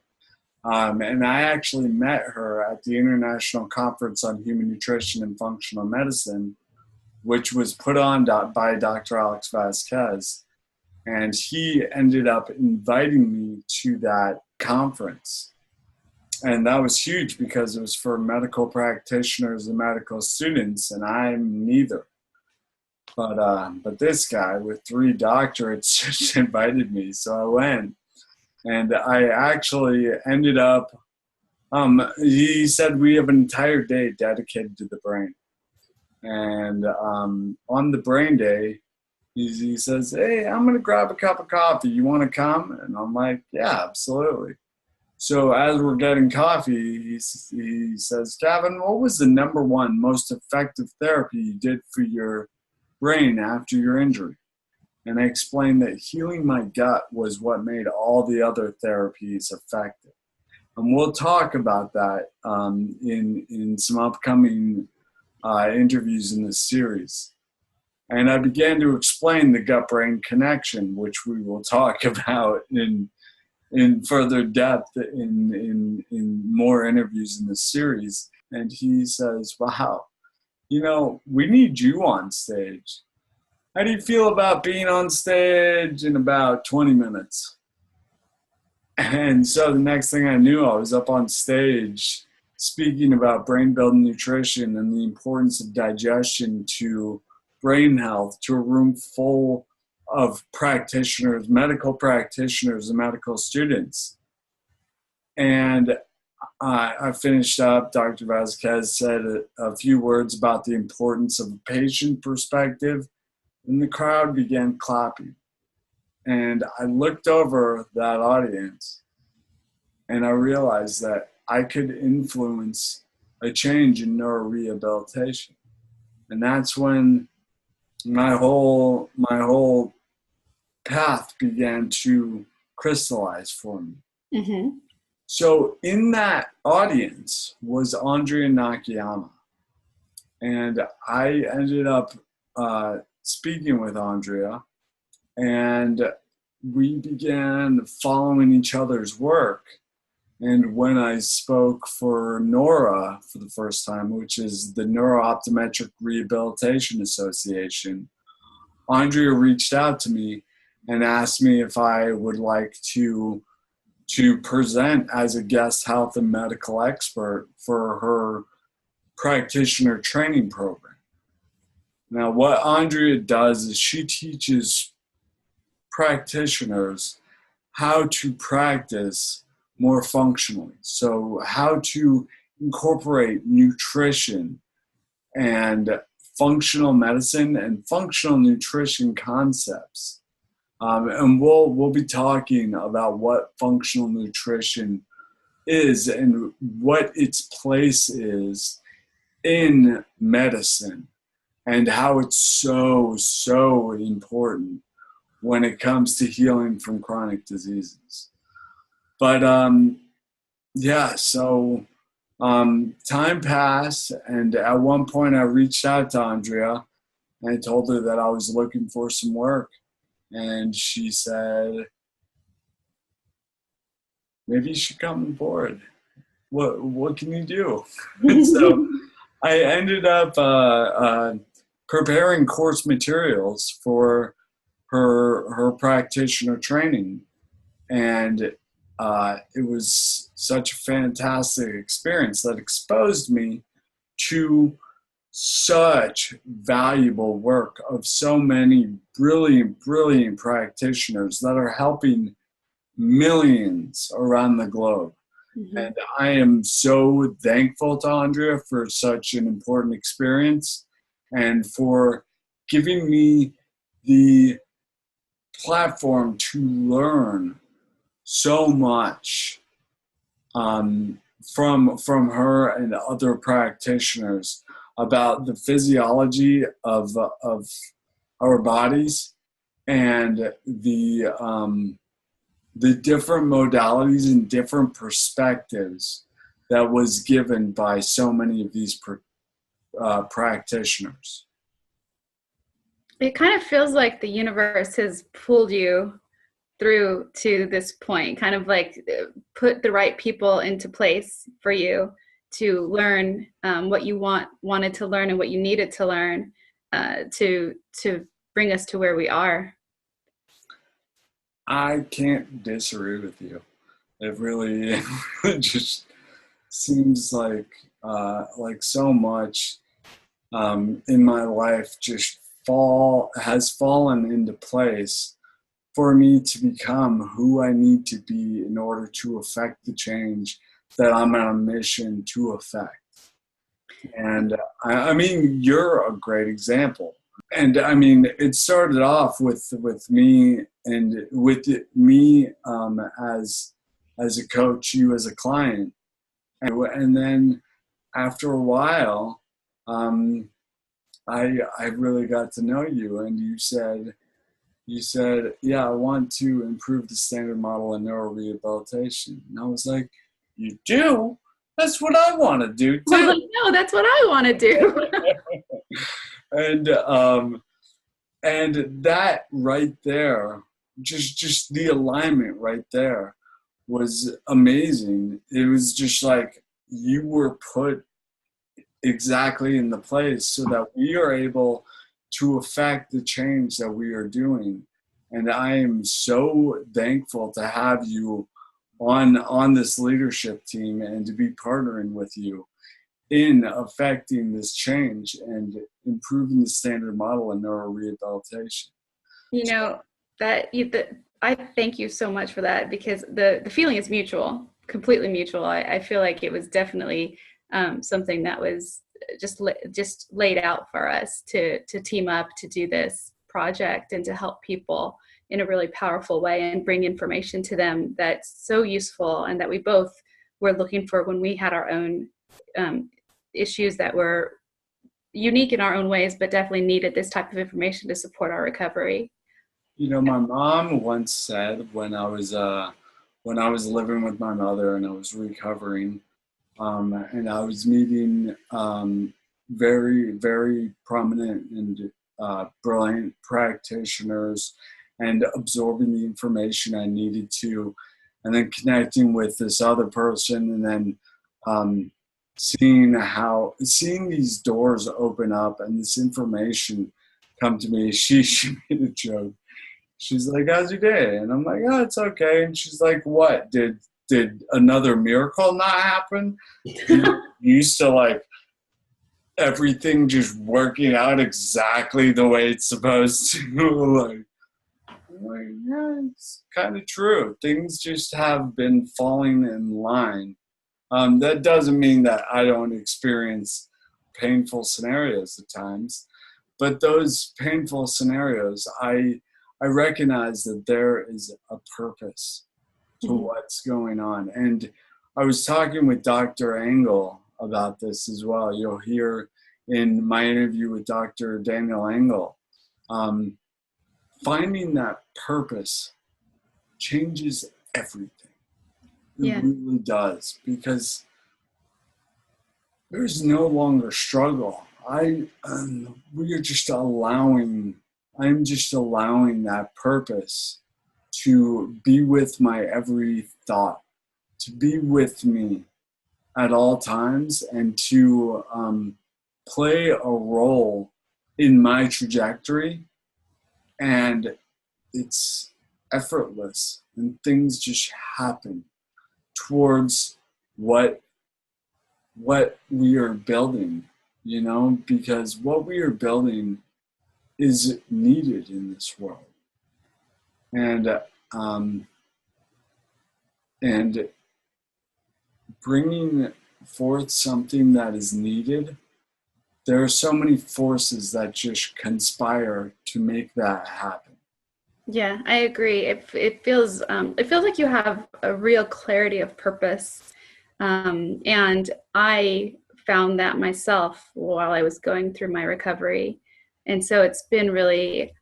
And I actually met her at the International Conference on Human Nutrition and Functional Medicine, which was put on by Dr. Alex Vasquez. And he ended up inviting me to that conference. And that was huge because it was for medical practitioners and medical students, and I'm neither. But this guy with 3 doctorates just invited me, so I went. And I actually ended up, he said we have an entire day dedicated to the brain. And on the brain day, he says, hey, I'm going to grab a cup of coffee. You want to come? And I'm like, yeah, absolutely. So as we're getting coffee, he says, Cavin, what was the number 1 most effective therapy you did for your brain after your injury? And I explained that healing my gut was what made all the other therapies effective. And we'll talk about that in some upcoming interviews in this series. And I began to explain the gut-brain connection, which we will talk about in further depth in more interviews in this series. And he says, wow, we need you on stage. How do you feel about being on stage in about 20 minutes? And so the next thing I knew, I was up on stage speaking about brain-building nutrition and the importance of digestion to brain health, to a room full of practitioners, medical practitioners, and medical students. And I finished up. Dr. Vasquez said a few words about the importance of a patient perspective, and the crowd began clapping. And I looked over that audience, and I realized that I could influence a change in neurorehabilitation. And that's when my whole path began to crystallize for me. Mm-hmm. So in that audience was Andrea Nakayama. And I ended up speaking with Andrea, and we began following each other's work. And when I spoke for NORA for the first time, which is the Neuro-Optometric Rehabilitation Association, Andrea reached out to me and asked me if I would like to present as a guest health and medical expert for her practitioner training program. Now, what Andrea does is she teaches practitioners how to practice more functionally. So how to incorporate nutrition and functional medicine and functional nutrition concepts. And we'll be talking about what functional nutrition is and what its place is in medicine and how it's so important when it comes to healing from chronic diseases. But time passed, and at one point I reached out to Andrea and I told her that I was looking for some work. And she said, maybe you should come on board. What can you do? And so I ended up preparing course materials for her practitioner training, and it was such a fantastic experience that exposed me to such valuable work of so many brilliant practitioners that are helping millions around the globe. Mm-hmm. And I am so thankful to Andrea for such an important experience and for giving me the platform to learn so much from her and other practitioners about the physiology of our bodies and the different modalities and different perspectives that was given by so many of these practitioners. It kind of feels like the universe has pulled you through to this point, kind of like put the right people into place for you to learn what you wanted to learn and what you needed to learn to bring us to where we are. I can't disagree with you. It really just seems like so much in my life just has fallen into place for me to become who I need to be in order to affect the change that I'm on a mission to affect. And I mean, you're a great example. And I mean, it started off with me and with me as a coach, you as a client, and then after a while, I really got to know you, and you said, yeah, I want to improve the standard model in neurorehabilitation. And I was like, you do? That's what I want to do too. I was like, no, that's what I want to do. And that right there, just the alignment right there was amazing. It was just like you were put exactly in the place so that we are able to affect the change that we are doing. And I am so thankful to have you on this leadership team and to be partnering with you in affecting this change and improving the standard model in neurorehabilitation. You know, I thank you so much for that, because the feeling is mutual, completely mutual. I feel like it was definitely something that was just laid out for us to team up to do this project and to help people in a really powerful way and bring information to them that's so useful and that we both were looking for when we had our own issues that were unique in our own ways, but definitely needed this type of information to support our recovery. You know, my mom once said when I was living with my mother and I was recovering, and I was meeting very, very prominent and brilliant practitioners and absorbing the information I needed to, and then connecting with this other person, and then seeing these doors open up and this information come to me. She made a joke. She's like, how's your day? And I'm like, oh, it's okay. And she's like, what? Did another miracle not happen? You used to like everything just working out exactly the way it's supposed to. like, yeah, it's kind of true. Things just have been falling in line. That doesn't mean that I don't experience painful scenarios at times, but those painful scenarios, I recognize that there is a purpose to what's going on. And I was talking with Dr. Engel about this as well. You'll hear in my interview with Dr. Daniel Engel, finding that purpose changes everything. It really does, because there's no longer struggle. I'm just allowing that purpose to be with my every thought, to be with me at all times and to play a role in my trajectory. And it's effortless, and things just happen towards what we are building, because what we are building is needed in this world. And bringing forth something that is needed, there are so many forces that just conspire to make that happen. Yeah, I agree. It feels like you have a real clarity of purpose, and I found that myself while I was going through my recovery, and so it's been really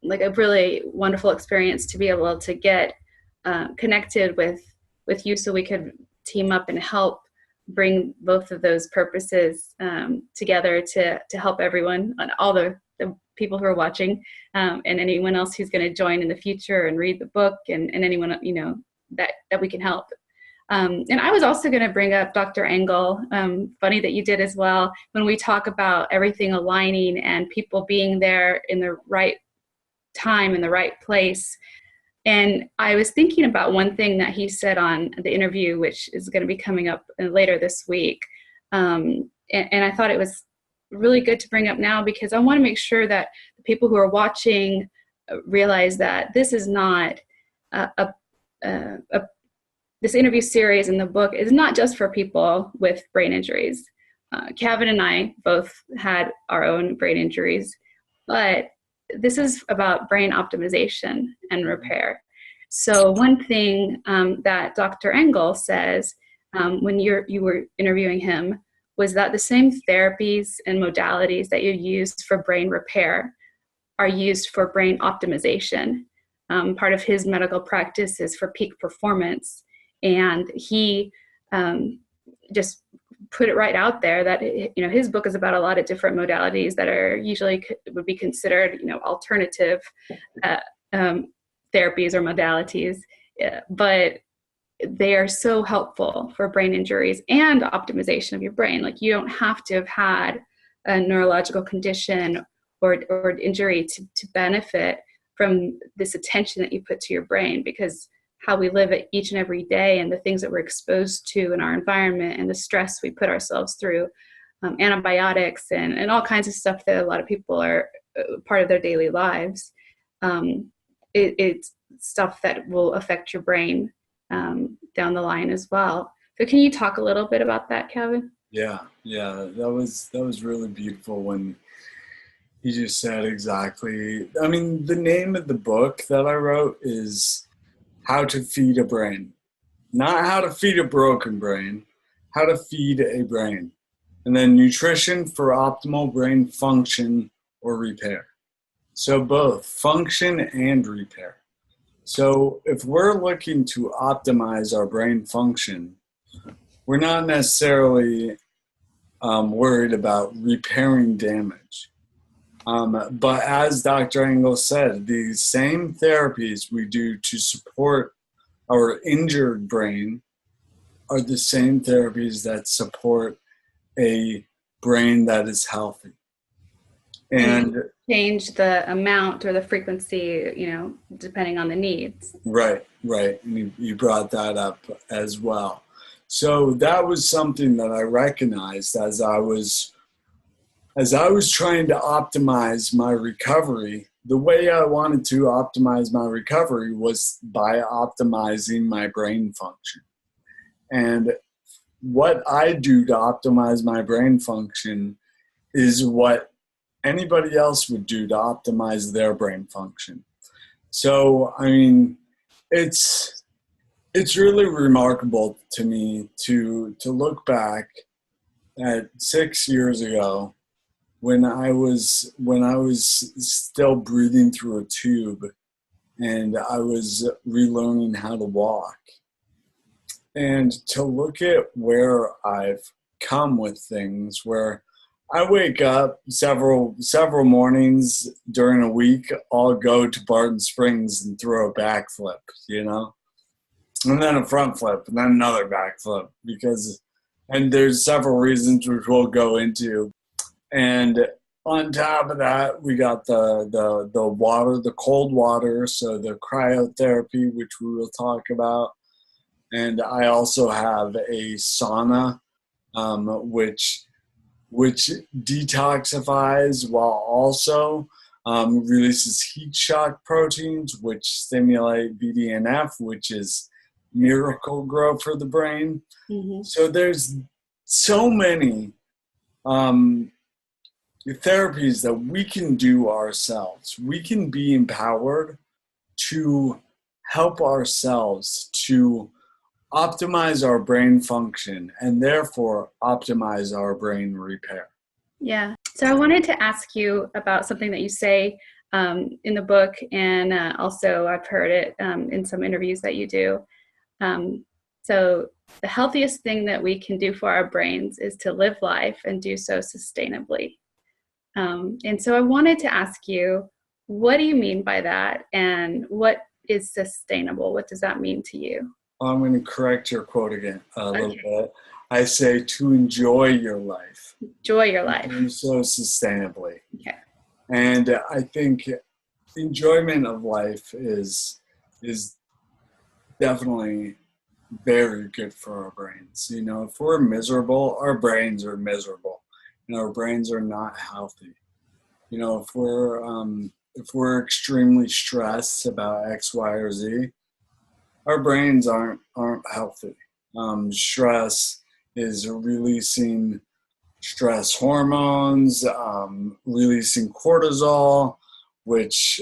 like a really wonderful experience to be able to get connected with you, so we could team up and help bring both of those purposes together to help everyone, all the people who are watching, and anyone else who's going to join in the future and read the book, and anyone that we can help. And I was also going to bring up Dr. Engel. Funny that you did as well. When we talk about everything aligning and people being there in the right time in the right place. And I was thinking about one thing that he said on the interview, which is going to be coming up later this week. And I thought it was really good to bring up now, because I want to make sure that the people who are watching realize that this is not this interview series in the book is not just for people with brain injuries. Cavin and I both had our own brain injuries, but this is about brain optimization and repair. So one thing that Dr. Engel says when you were interviewing him was that the same therapies and modalities that you use for brain repair are used for brain optimization. Part of his medical practice is for peak performance, and he just put it right out there that his book is about a lot of different modalities that are usually would be considered alternative therapies or modalities, but they are so helpful for brain injuries and optimization of your brain. Like, you don't have to have had a neurological condition or injury to benefit from this attention that you put to your brain, because how we live it each and every day, and the things that we're exposed to in our environment, and the stress we put ourselves through, antibiotics and all kinds of stuff that a lot of people are part of their daily lives. It's stuff that will affect your brain down the line as well. So can you talk a little bit about that, Cavin? Yeah, that was really beautiful when he just said exactly. I mean, the name of the book that I wrote is How to Feed a Brain. Not how to feed a broken brain, how to feed a brain. And then nutrition for optimal brain function or repair. So both function and repair. So if we're looking to optimize our brain function, we're not necessarily worried about repairing damage. But as Dr. Engel said, these same therapies we do to support our injured brain are the same therapies that support a brain that is healthy. And change the amount or the frequency, depending on the needs. Right. And you brought that up as well. So that was something that I recognized as I was trying to optimize my recovery. The way I wanted to optimize my recovery was by optimizing my brain function. And what I do to optimize my brain function is what anybody else would do to optimize their brain function. So, I mean, it's really remarkable to me to look back at 6 years ago when I was still breathing through a tube and I was relearning how to walk. And to look at where I've come with things, where I wake up several mornings during a week, I'll go to Barton Springs and throw a backflip, and then a front flip, and then another back flip, and there's several reasons which we'll go into. And on top of that, we got the water, the cold water, so the cryotherapy, which we will talk about. And I also have a sauna, which detoxifies while also releases heat shock proteins, which stimulate BDNF, which is miracle grow for the brain. Mm-hmm. So there's so many therapies that we can do ourselves. We can be empowered to help ourselves to optimize our brain function and therefore optimize our brain repair. Yeah. So I wanted to ask you about something that you say in the book, and also I've heard it in some interviews that you do. So the healthiest thing that we can do for our brains is to live life and do so sustainably. And so I wanted to ask you, what do you mean by that? And what is sustainable? What does that mean to you? I'm going to correct your quote again a little bit. I say to enjoy your life. Enjoy your life. Do so sustainably. Okay. And I think enjoyment of life is definitely very good for our brains. You know, if we're miserable, our brains are miserable. And our brains are not healthy. You know, if we're extremely stressed about X, Y, or Z, our brains aren't healthy. Stress is releasing stress hormones, releasing cortisol, which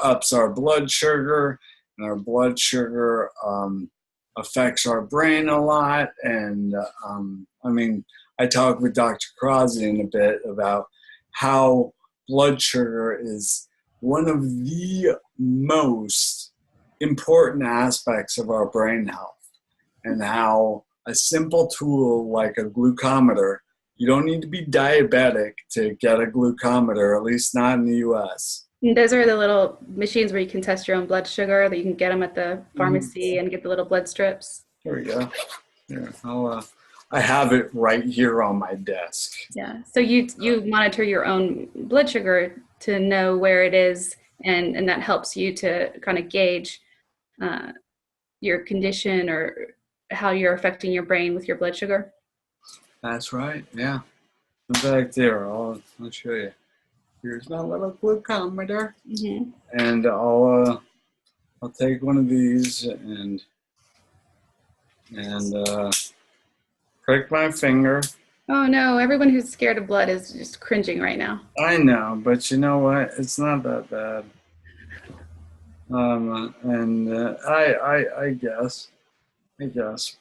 ups our blood sugar, and our blood sugar affects our brain a lot. And I talked with Dr. Crosby in a bit about how blood sugar is one of the most important aspects of our brain health, and how a simple tool like a glucometer, you don't need to be diabetic to get a glucometer, at least not in the US. And those are the little machines where you can test your own blood sugar, that you can get them at the pharmacy and get the little blood strips. There we go. Here, I have it right here on my desk. Yeah. So you monitor your own blood sugar to know where it is, and that helps you to kind of gauge your condition or how you're affecting your brain with your blood sugar. That's right. Yeah. Back there, I'll show you. Here's my little glucometer, and I'll take one of these and prick my finger. Oh no! Everyone who's scared of blood is just cringing right now. I know, but you know what? It's not that bad. I guess,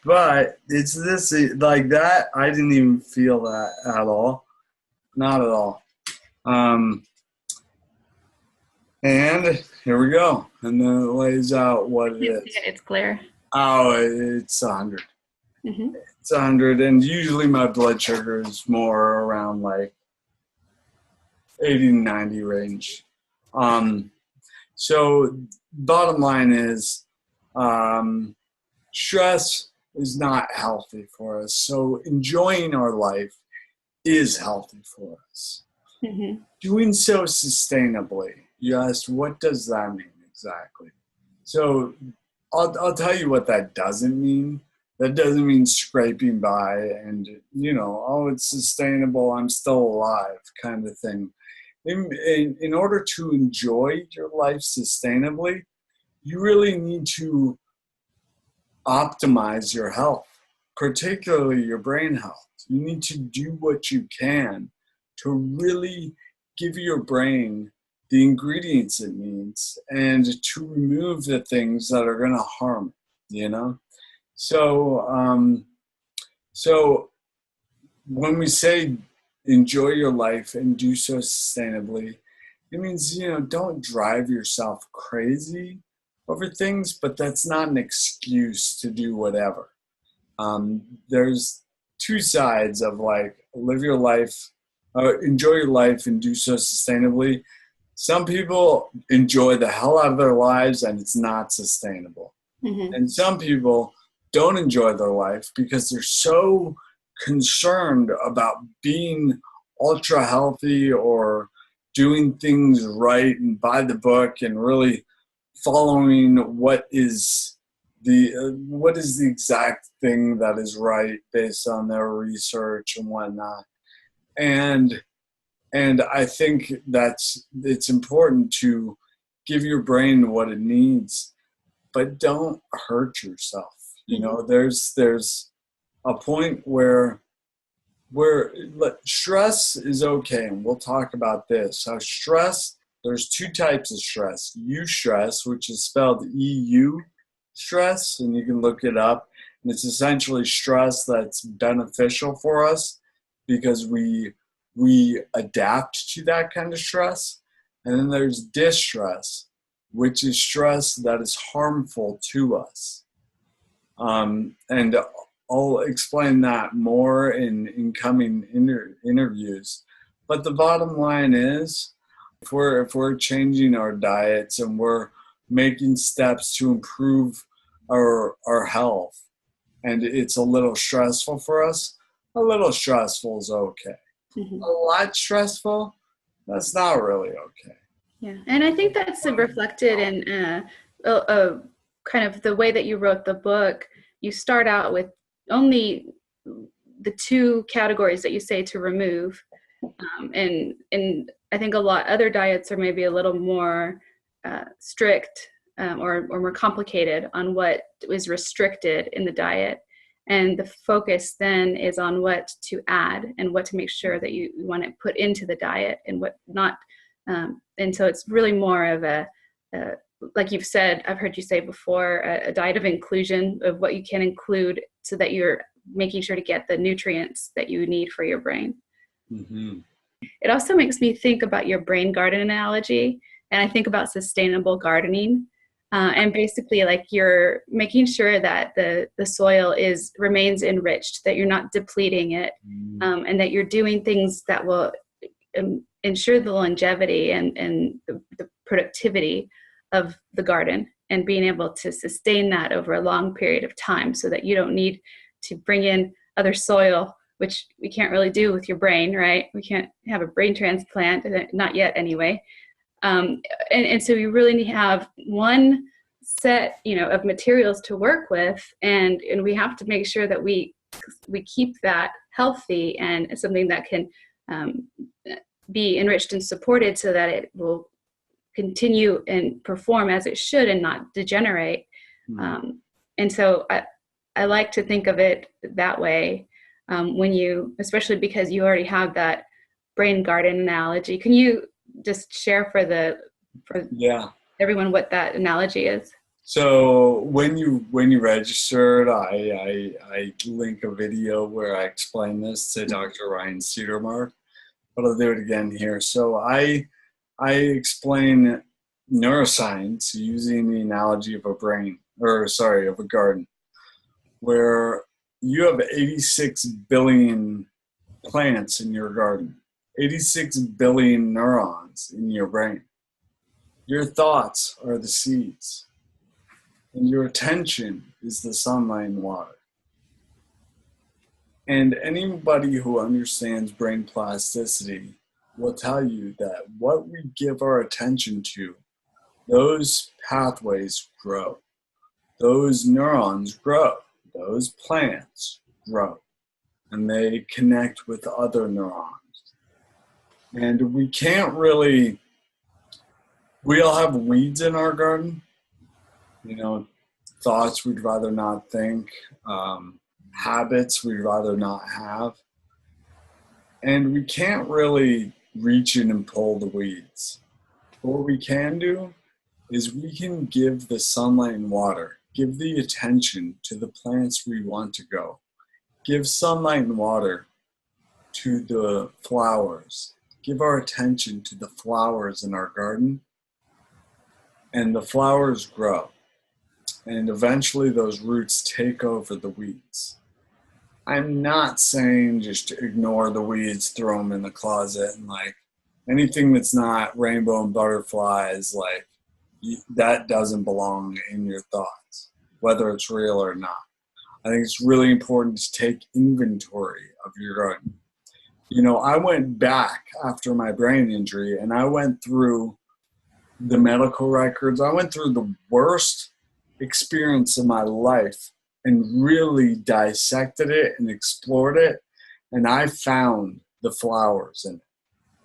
but it's this like that. I didn't even feel that at all, not at all. And here we go, and then it lays out what it is. It's clear. Oh, it's 100. Mm-hmm. It's 100, and usually my blood sugar is more around like 80 to 90 range. So bottom line is, stress is not healthy for us. So enjoying our life is healthy for us. Mm-hmm. Doing so sustainably. You asked, what does that mean exactly? So I'll tell you what that doesn't mean. That doesn't mean scraping by and, oh, it's sustainable, I'm still alive kind of thing. In order to enjoy your life sustainably, you really need to optimize your health, particularly your brain health. You need to do what you can to really give your brain the ingredients it needs and to remove the things that are going to harm it, So when we say enjoy your life and do so sustainably, it means, don't drive yourself crazy over things, but that's not an excuse to do whatever. There's two sides of like, live your life, enjoy your life and do so sustainably. Some people enjoy the hell out of their lives and it's not sustainable. Hmm. And some people don't enjoy their life because they're so concerned about being ultra healthy or doing things right and by the book and really following what is the exact thing that is right based on their research and whatnot. And I think it's important to give your brain what it needs, but don't hurt yourself. You Hmm. know, there's a point where stress is okay, and we'll talk about this. So stress, there's two types of stress. Eustress, which is spelled EU stress, and you can look it up. And it's essentially stress that's beneficial for us because we adapt to that kind of stress. And then there's distress, which is stress that is harmful to us. And I'll explain that more in incoming interviews. But the bottom line is, if we're changing our diets and we're making steps to improve our health, and it's a little stressful for us, a little stressful is okay. Hmm. A lot stressful, that's not really okay. Yeah, and I think that's reflected in kind of the way that you wrote the book. You start out with only the two categories that you say to remove, and I think a lot other diets are maybe a little more strict, or more complicated on what is restricted in the diet, and the focus then is on what to add and what to make sure that you want to put into the diet and what not. And so it's really more of a, like you've said, I've heard you say before, a diet of inclusion of what you can include so that you're making sure to get the nutrients that you need for your brain. Mm-hmm. It also makes me think about your brain garden analogy, and I think about sustainable gardening. And basically, like, you're making sure that the soil remains enriched, that you're not depleting it, and that you're doing things that will ensure the longevity and the productivity of the garden, and being able to sustain that over a long period of time so that you don't need to bring in other soil, which we can't really do with your brain, right? We can't have a brain transplant, not yet anyway. And so you really need to have one set, of materials to work with, and we have to make sure that we keep that healthy and something that can be enriched and supported so that it will continue and perform as it should and not degenerate. And so I like to think of it that way, especially because you already have that brain garden analogy. Can you just share for Yeah. everyone what that analogy is? So when you registered, I link a video where I explain this to Dr. Ryan Cedarmark, but I'll do it again here. So I explain neuroscience using the analogy of of a garden, where you have 86 billion plants in your garden, 86 billion neurons in your brain. Your thoughts are the seeds, and your attention is the sunlight and water. And anybody who understands brain plasticity will tell you that what we give our attention to, those pathways grow, those neurons grow, those plants grow, and they connect with other neurons. And we all have weeds in our garden, thoughts we'd rather not think, habits we'd rather not have. And we can't really reach in and pull the weeds. What we can do is we can give the sunlight and water, give the attention to the plants we want to go, give sunlight and water to the flowers, give our attention to the flowers in our garden, and the flowers grow. And eventually those roots take over the weeds. I'm not saying just to ignore the weeds, throw them in the closet, and anything that's not rainbow and butterflies, that doesn't belong in your thoughts. whether it's real or not. I think it's really important to take inventory of your garden. You know, I went back after my brain injury and I went through the medical records. I went through the worst experience of my life and really dissected it and explored it. And I found the flowers in it.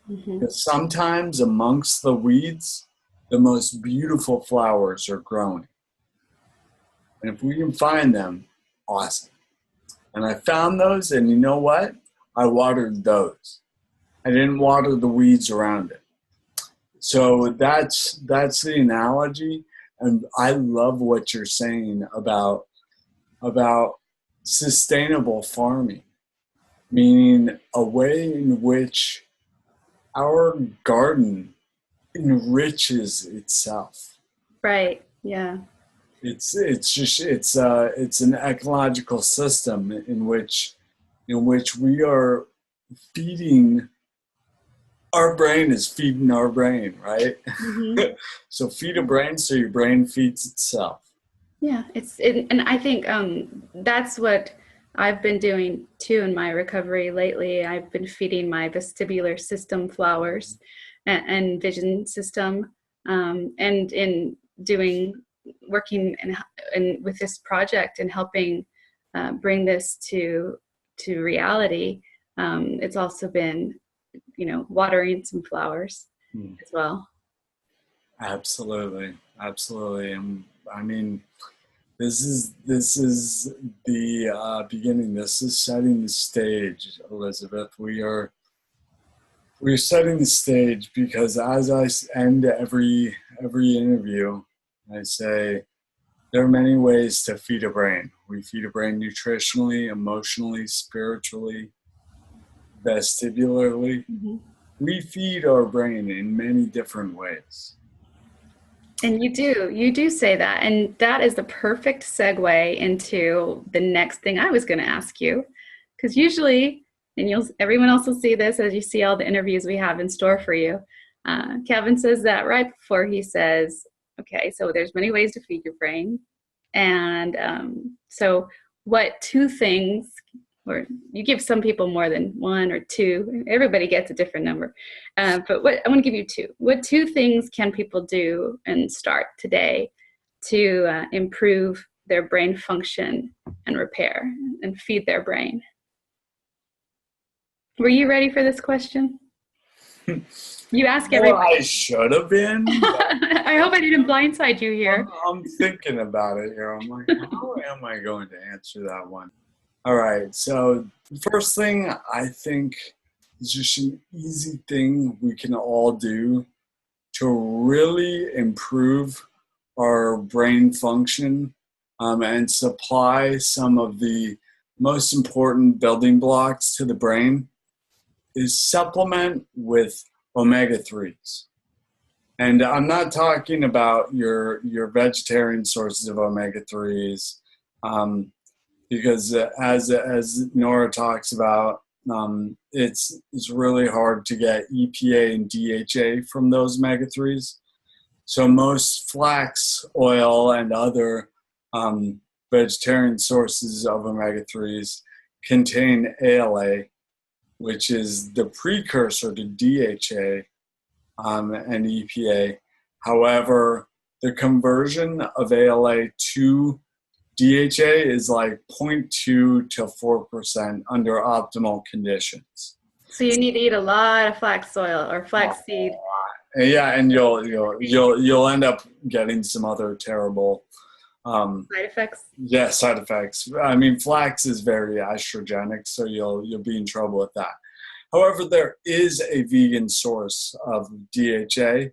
Mm-hmm. Because sometimes amongst the weeds, the most beautiful flowers are growing. And if we can find them, awesome. And I found those, and you know what? I watered those. I didn't water the weeds around it. So that's the analogy. And I love what you're saying about sustainable farming, meaning a way in which our garden enriches itself. Right. Yeah. It's an ecological system in which we are feeding. Our brain is feeding our brain, right? Mm-hmm. So feed a brain so your brain feeds itself. Yeah, and I think that's what I've been doing too in my recovery lately. I've been feeding my vestibular system flowers and vision system, and in working and with this project and helping bring this to reality. It's also been, watering some flowers as well. Absolutely, and I mean, this is the beginning. This is setting the stage, Elizabeth. We're setting the stage because as I end every interview, I say there are many ways to feed a brain. We feed a brain nutritionally, emotionally, spiritually, vestibularly. Mm-hmm. We feed our brain in many different ways. And you do say that. And that is the perfect segue into the next thing I was going to ask you. Because usually, and everyone else will see this as you see all the interviews we have in store for you. Cavin says that right before he says, okay, so there's many ways to feed your brain. And so what two things, or you give some people more than one or two, everybody gets a different number. But I want to give you two. What two things can people do and start today to improve their brain function and repair and feed their brain? Were you ready for this question? You ask everybody. Well, I should have been. I hope I didn't blindside you here. I'm thinking about it here. I'm like, how am I going to answer that one? All right. So the first thing I think is just an easy thing we can all do to really improve our brain function and supply some of the most important building blocks to the brain is supplement with omega-3s. And I'm not talking about your vegetarian sources of omega-3s, because as Nora talks about, it's really hard to get EPA and DHA from those omega-3s. So most flax oil and other vegetarian sources of omega-3s contain ALA, which is the precursor to DHA and EPA. However, the conversion of ALA to DHA is like 0.2 to 4% under optimal conditions. So you need to eat a lot of flax oil or flaxseed. Yeah, and you'll end up getting some other terrible side effects. Yeah, side effects. I mean, flax is very estrogenic, so you'll be in trouble with that. However, there is a vegan source of DHA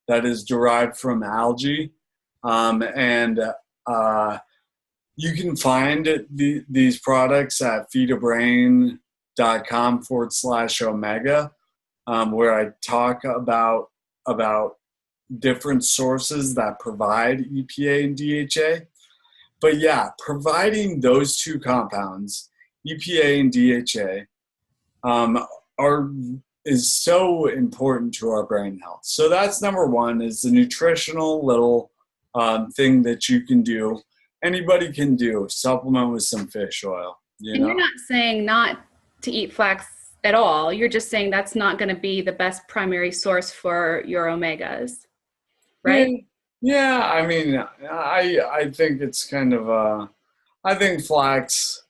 that is derived from algae, and you can find these products at feedabrain.com/omega, where I talk about different sources that provide EPA and DHA. But yeah, providing those two compounds, EPA and DHA, is so important to our brain health. So that's number one, is the nutritional little thing that you can do anybody can do. Supplement with some fish oil, And you're not saying not to eat flax at all. You're just saying that's not going to be the best primary source for your omegas, Yeah, right? yeah. I mean, I think it's kind of I think flax,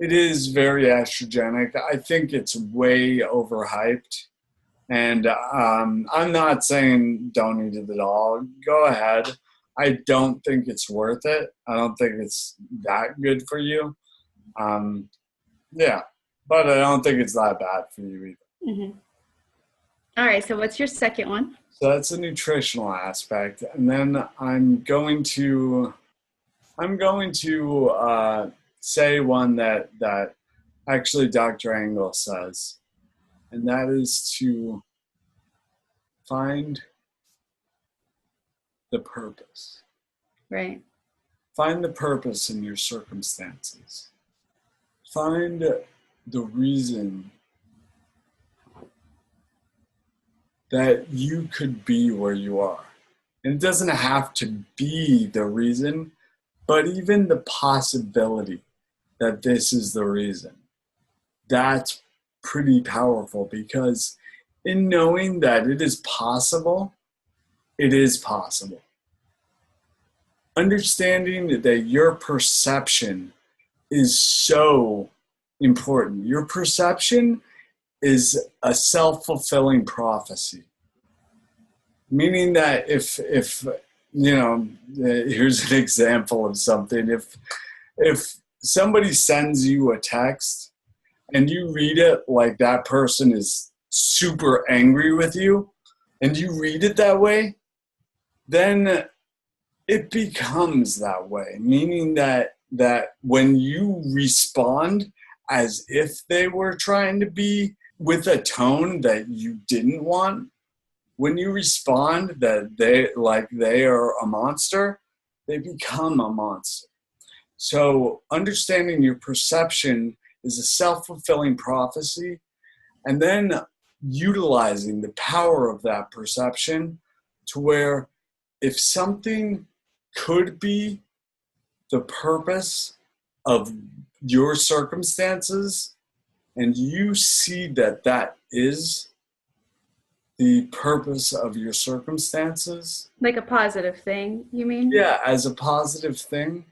it is very estrogenic. I think it's way overhyped. And I'm not saying don't eat it at all. Go ahead. I don't think it's worth it. I don't think it's that good for you. Um, yeah, but I don't think it's that bad for you either. Mm-hmm. All right. So what's your second one? So that's a nutritional aspect, and then I'm going to say one that actually Dr. Engel says, and that is to find the purpose. Right. Find the purpose in your circumstances. Find the reason that you could be where you are. And it doesn't have to be the reason, but even the possibility that this is the reason. That's pretty powerful, because in knowing that it is possible, it is possible. Understanding that your perception is so important. Your perception is a self-fulfilling prophecy. Meaning that if here's an example of something. If somebody sends you a text and you read it like that person is super angry with you, and you read it that way, then it becomes that way. Meaning that when you respond as if they were trying to be with a tone that you didn't want, when you respond that they are a monster, they become a monster. So understanding your perception is a self-fulfilling prophecy, and then utilizing the power of that perception to where if something could be the purpose of your circumstances, and you see that is the purpose of your circumstances. Like a positive thing, you mean? Yeah, as a positive thing,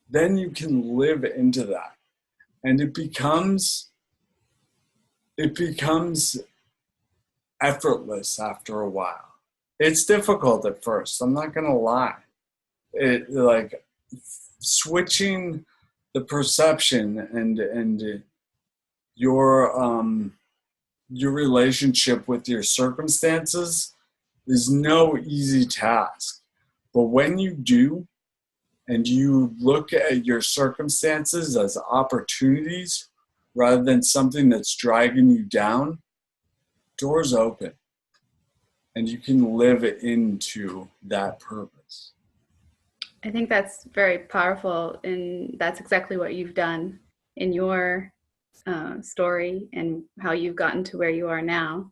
then you can live into that. And it becomes effortless after a while. It's difficult at first, I'm not gonna lie. It like switching the perception and your relationship with your circumstances is no easy task. But when you do, and you look at your circumstances as opportunities rather than something that's dragging you down, doors open and you can live into that purpose. I think that's very powerful, and that's exactly what you've done in your story and how you've gotten to where you are now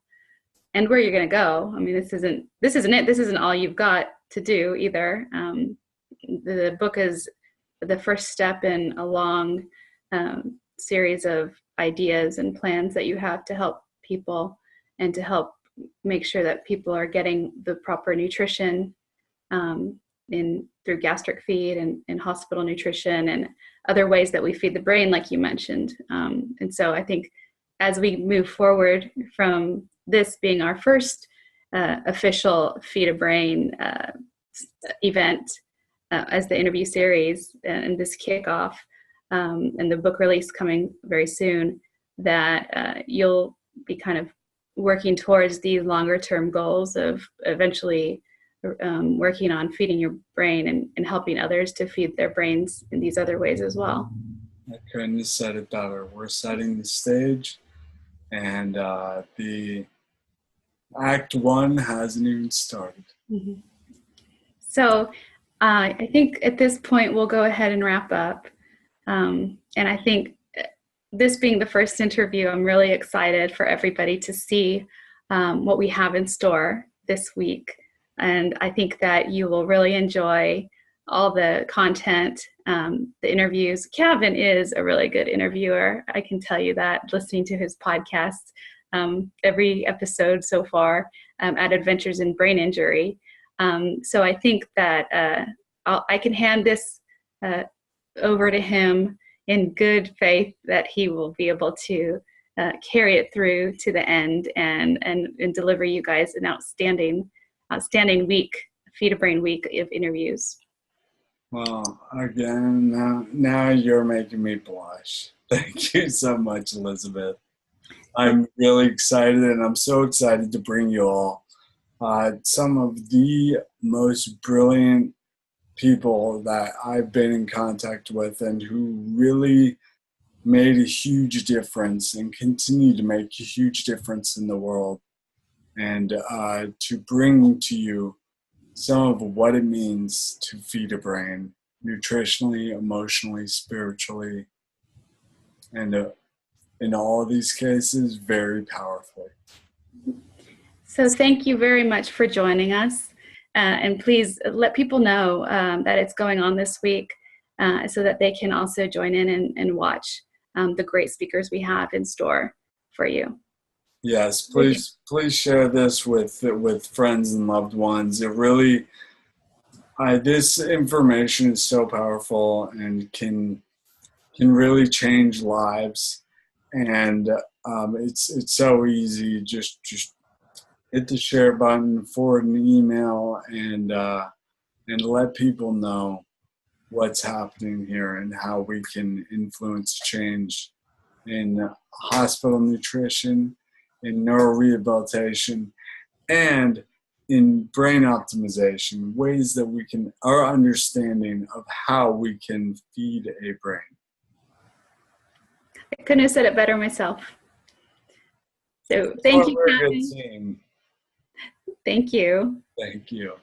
and where you're going to go. I mean, this isn't it. This isn't all you've got to do either. The book is the first step in a long series of ideas and plans that you have to help people and to help make sure that people are getting the proper nutrition through gastric feed and hospital nutrition and other ways that we feed the brain, like you mentioned. And so I think as we move forward from this being our first official Feed a Brain event as the interview series and this kickoff and the book release coming very soon, that you'll be kind of working towards these longer term goals of eventually working on feeding your brain and helping others to feed their brains in these other ways as well. I couldn't have said it better. We're setting the stage, and the Act 1 hasn't even started. Mm-hmm. So I think at this point we'll go ahead and wrap up. And I think this being the first interview, I'm really excited for everybody to see what we have in store this week. And I think that you will really enjoy all the content, the interviews. Cavin is a really good interviewer. I can tell you that, listening to his podcast, every episode so far, at Adventures in Brain Injury. So I think that I can hand this over to him in good faith that he will be able to carry it through to the end and deliver you guys an outstanding week, Feed a Brain week of interviews. Well, again, now you're making me blush. Thank you so much, Elizabeth. I'm really excited, and I'm so excited to bring you all some of the most brilliant people that I've been in contact with and who really made a huge difference and continue to make a huge difference in the world. And to bring to you some of what it means to feed a brain nutritionally, emotionally, spiritually, and in all of these cases, very powerfully. So thank you very much for joining us. And please let people know that it's going on this week so that they can also join in and watch the great speakers we have in store for you. Yes, please share this with friends and loved ones. It really, this information is so powerful and can really change lives. And it's so easy. Just hit the share button, forward an email, and let people know what's happening here and how we can influence change in hospital nutrition, in neurorehabilitation, and in brain optimization, ways that we can, our understanding of how we can feed a brain. I couldn't have said it better myself. So thank you, We're a Cavin. good team. Thank you. Thank you.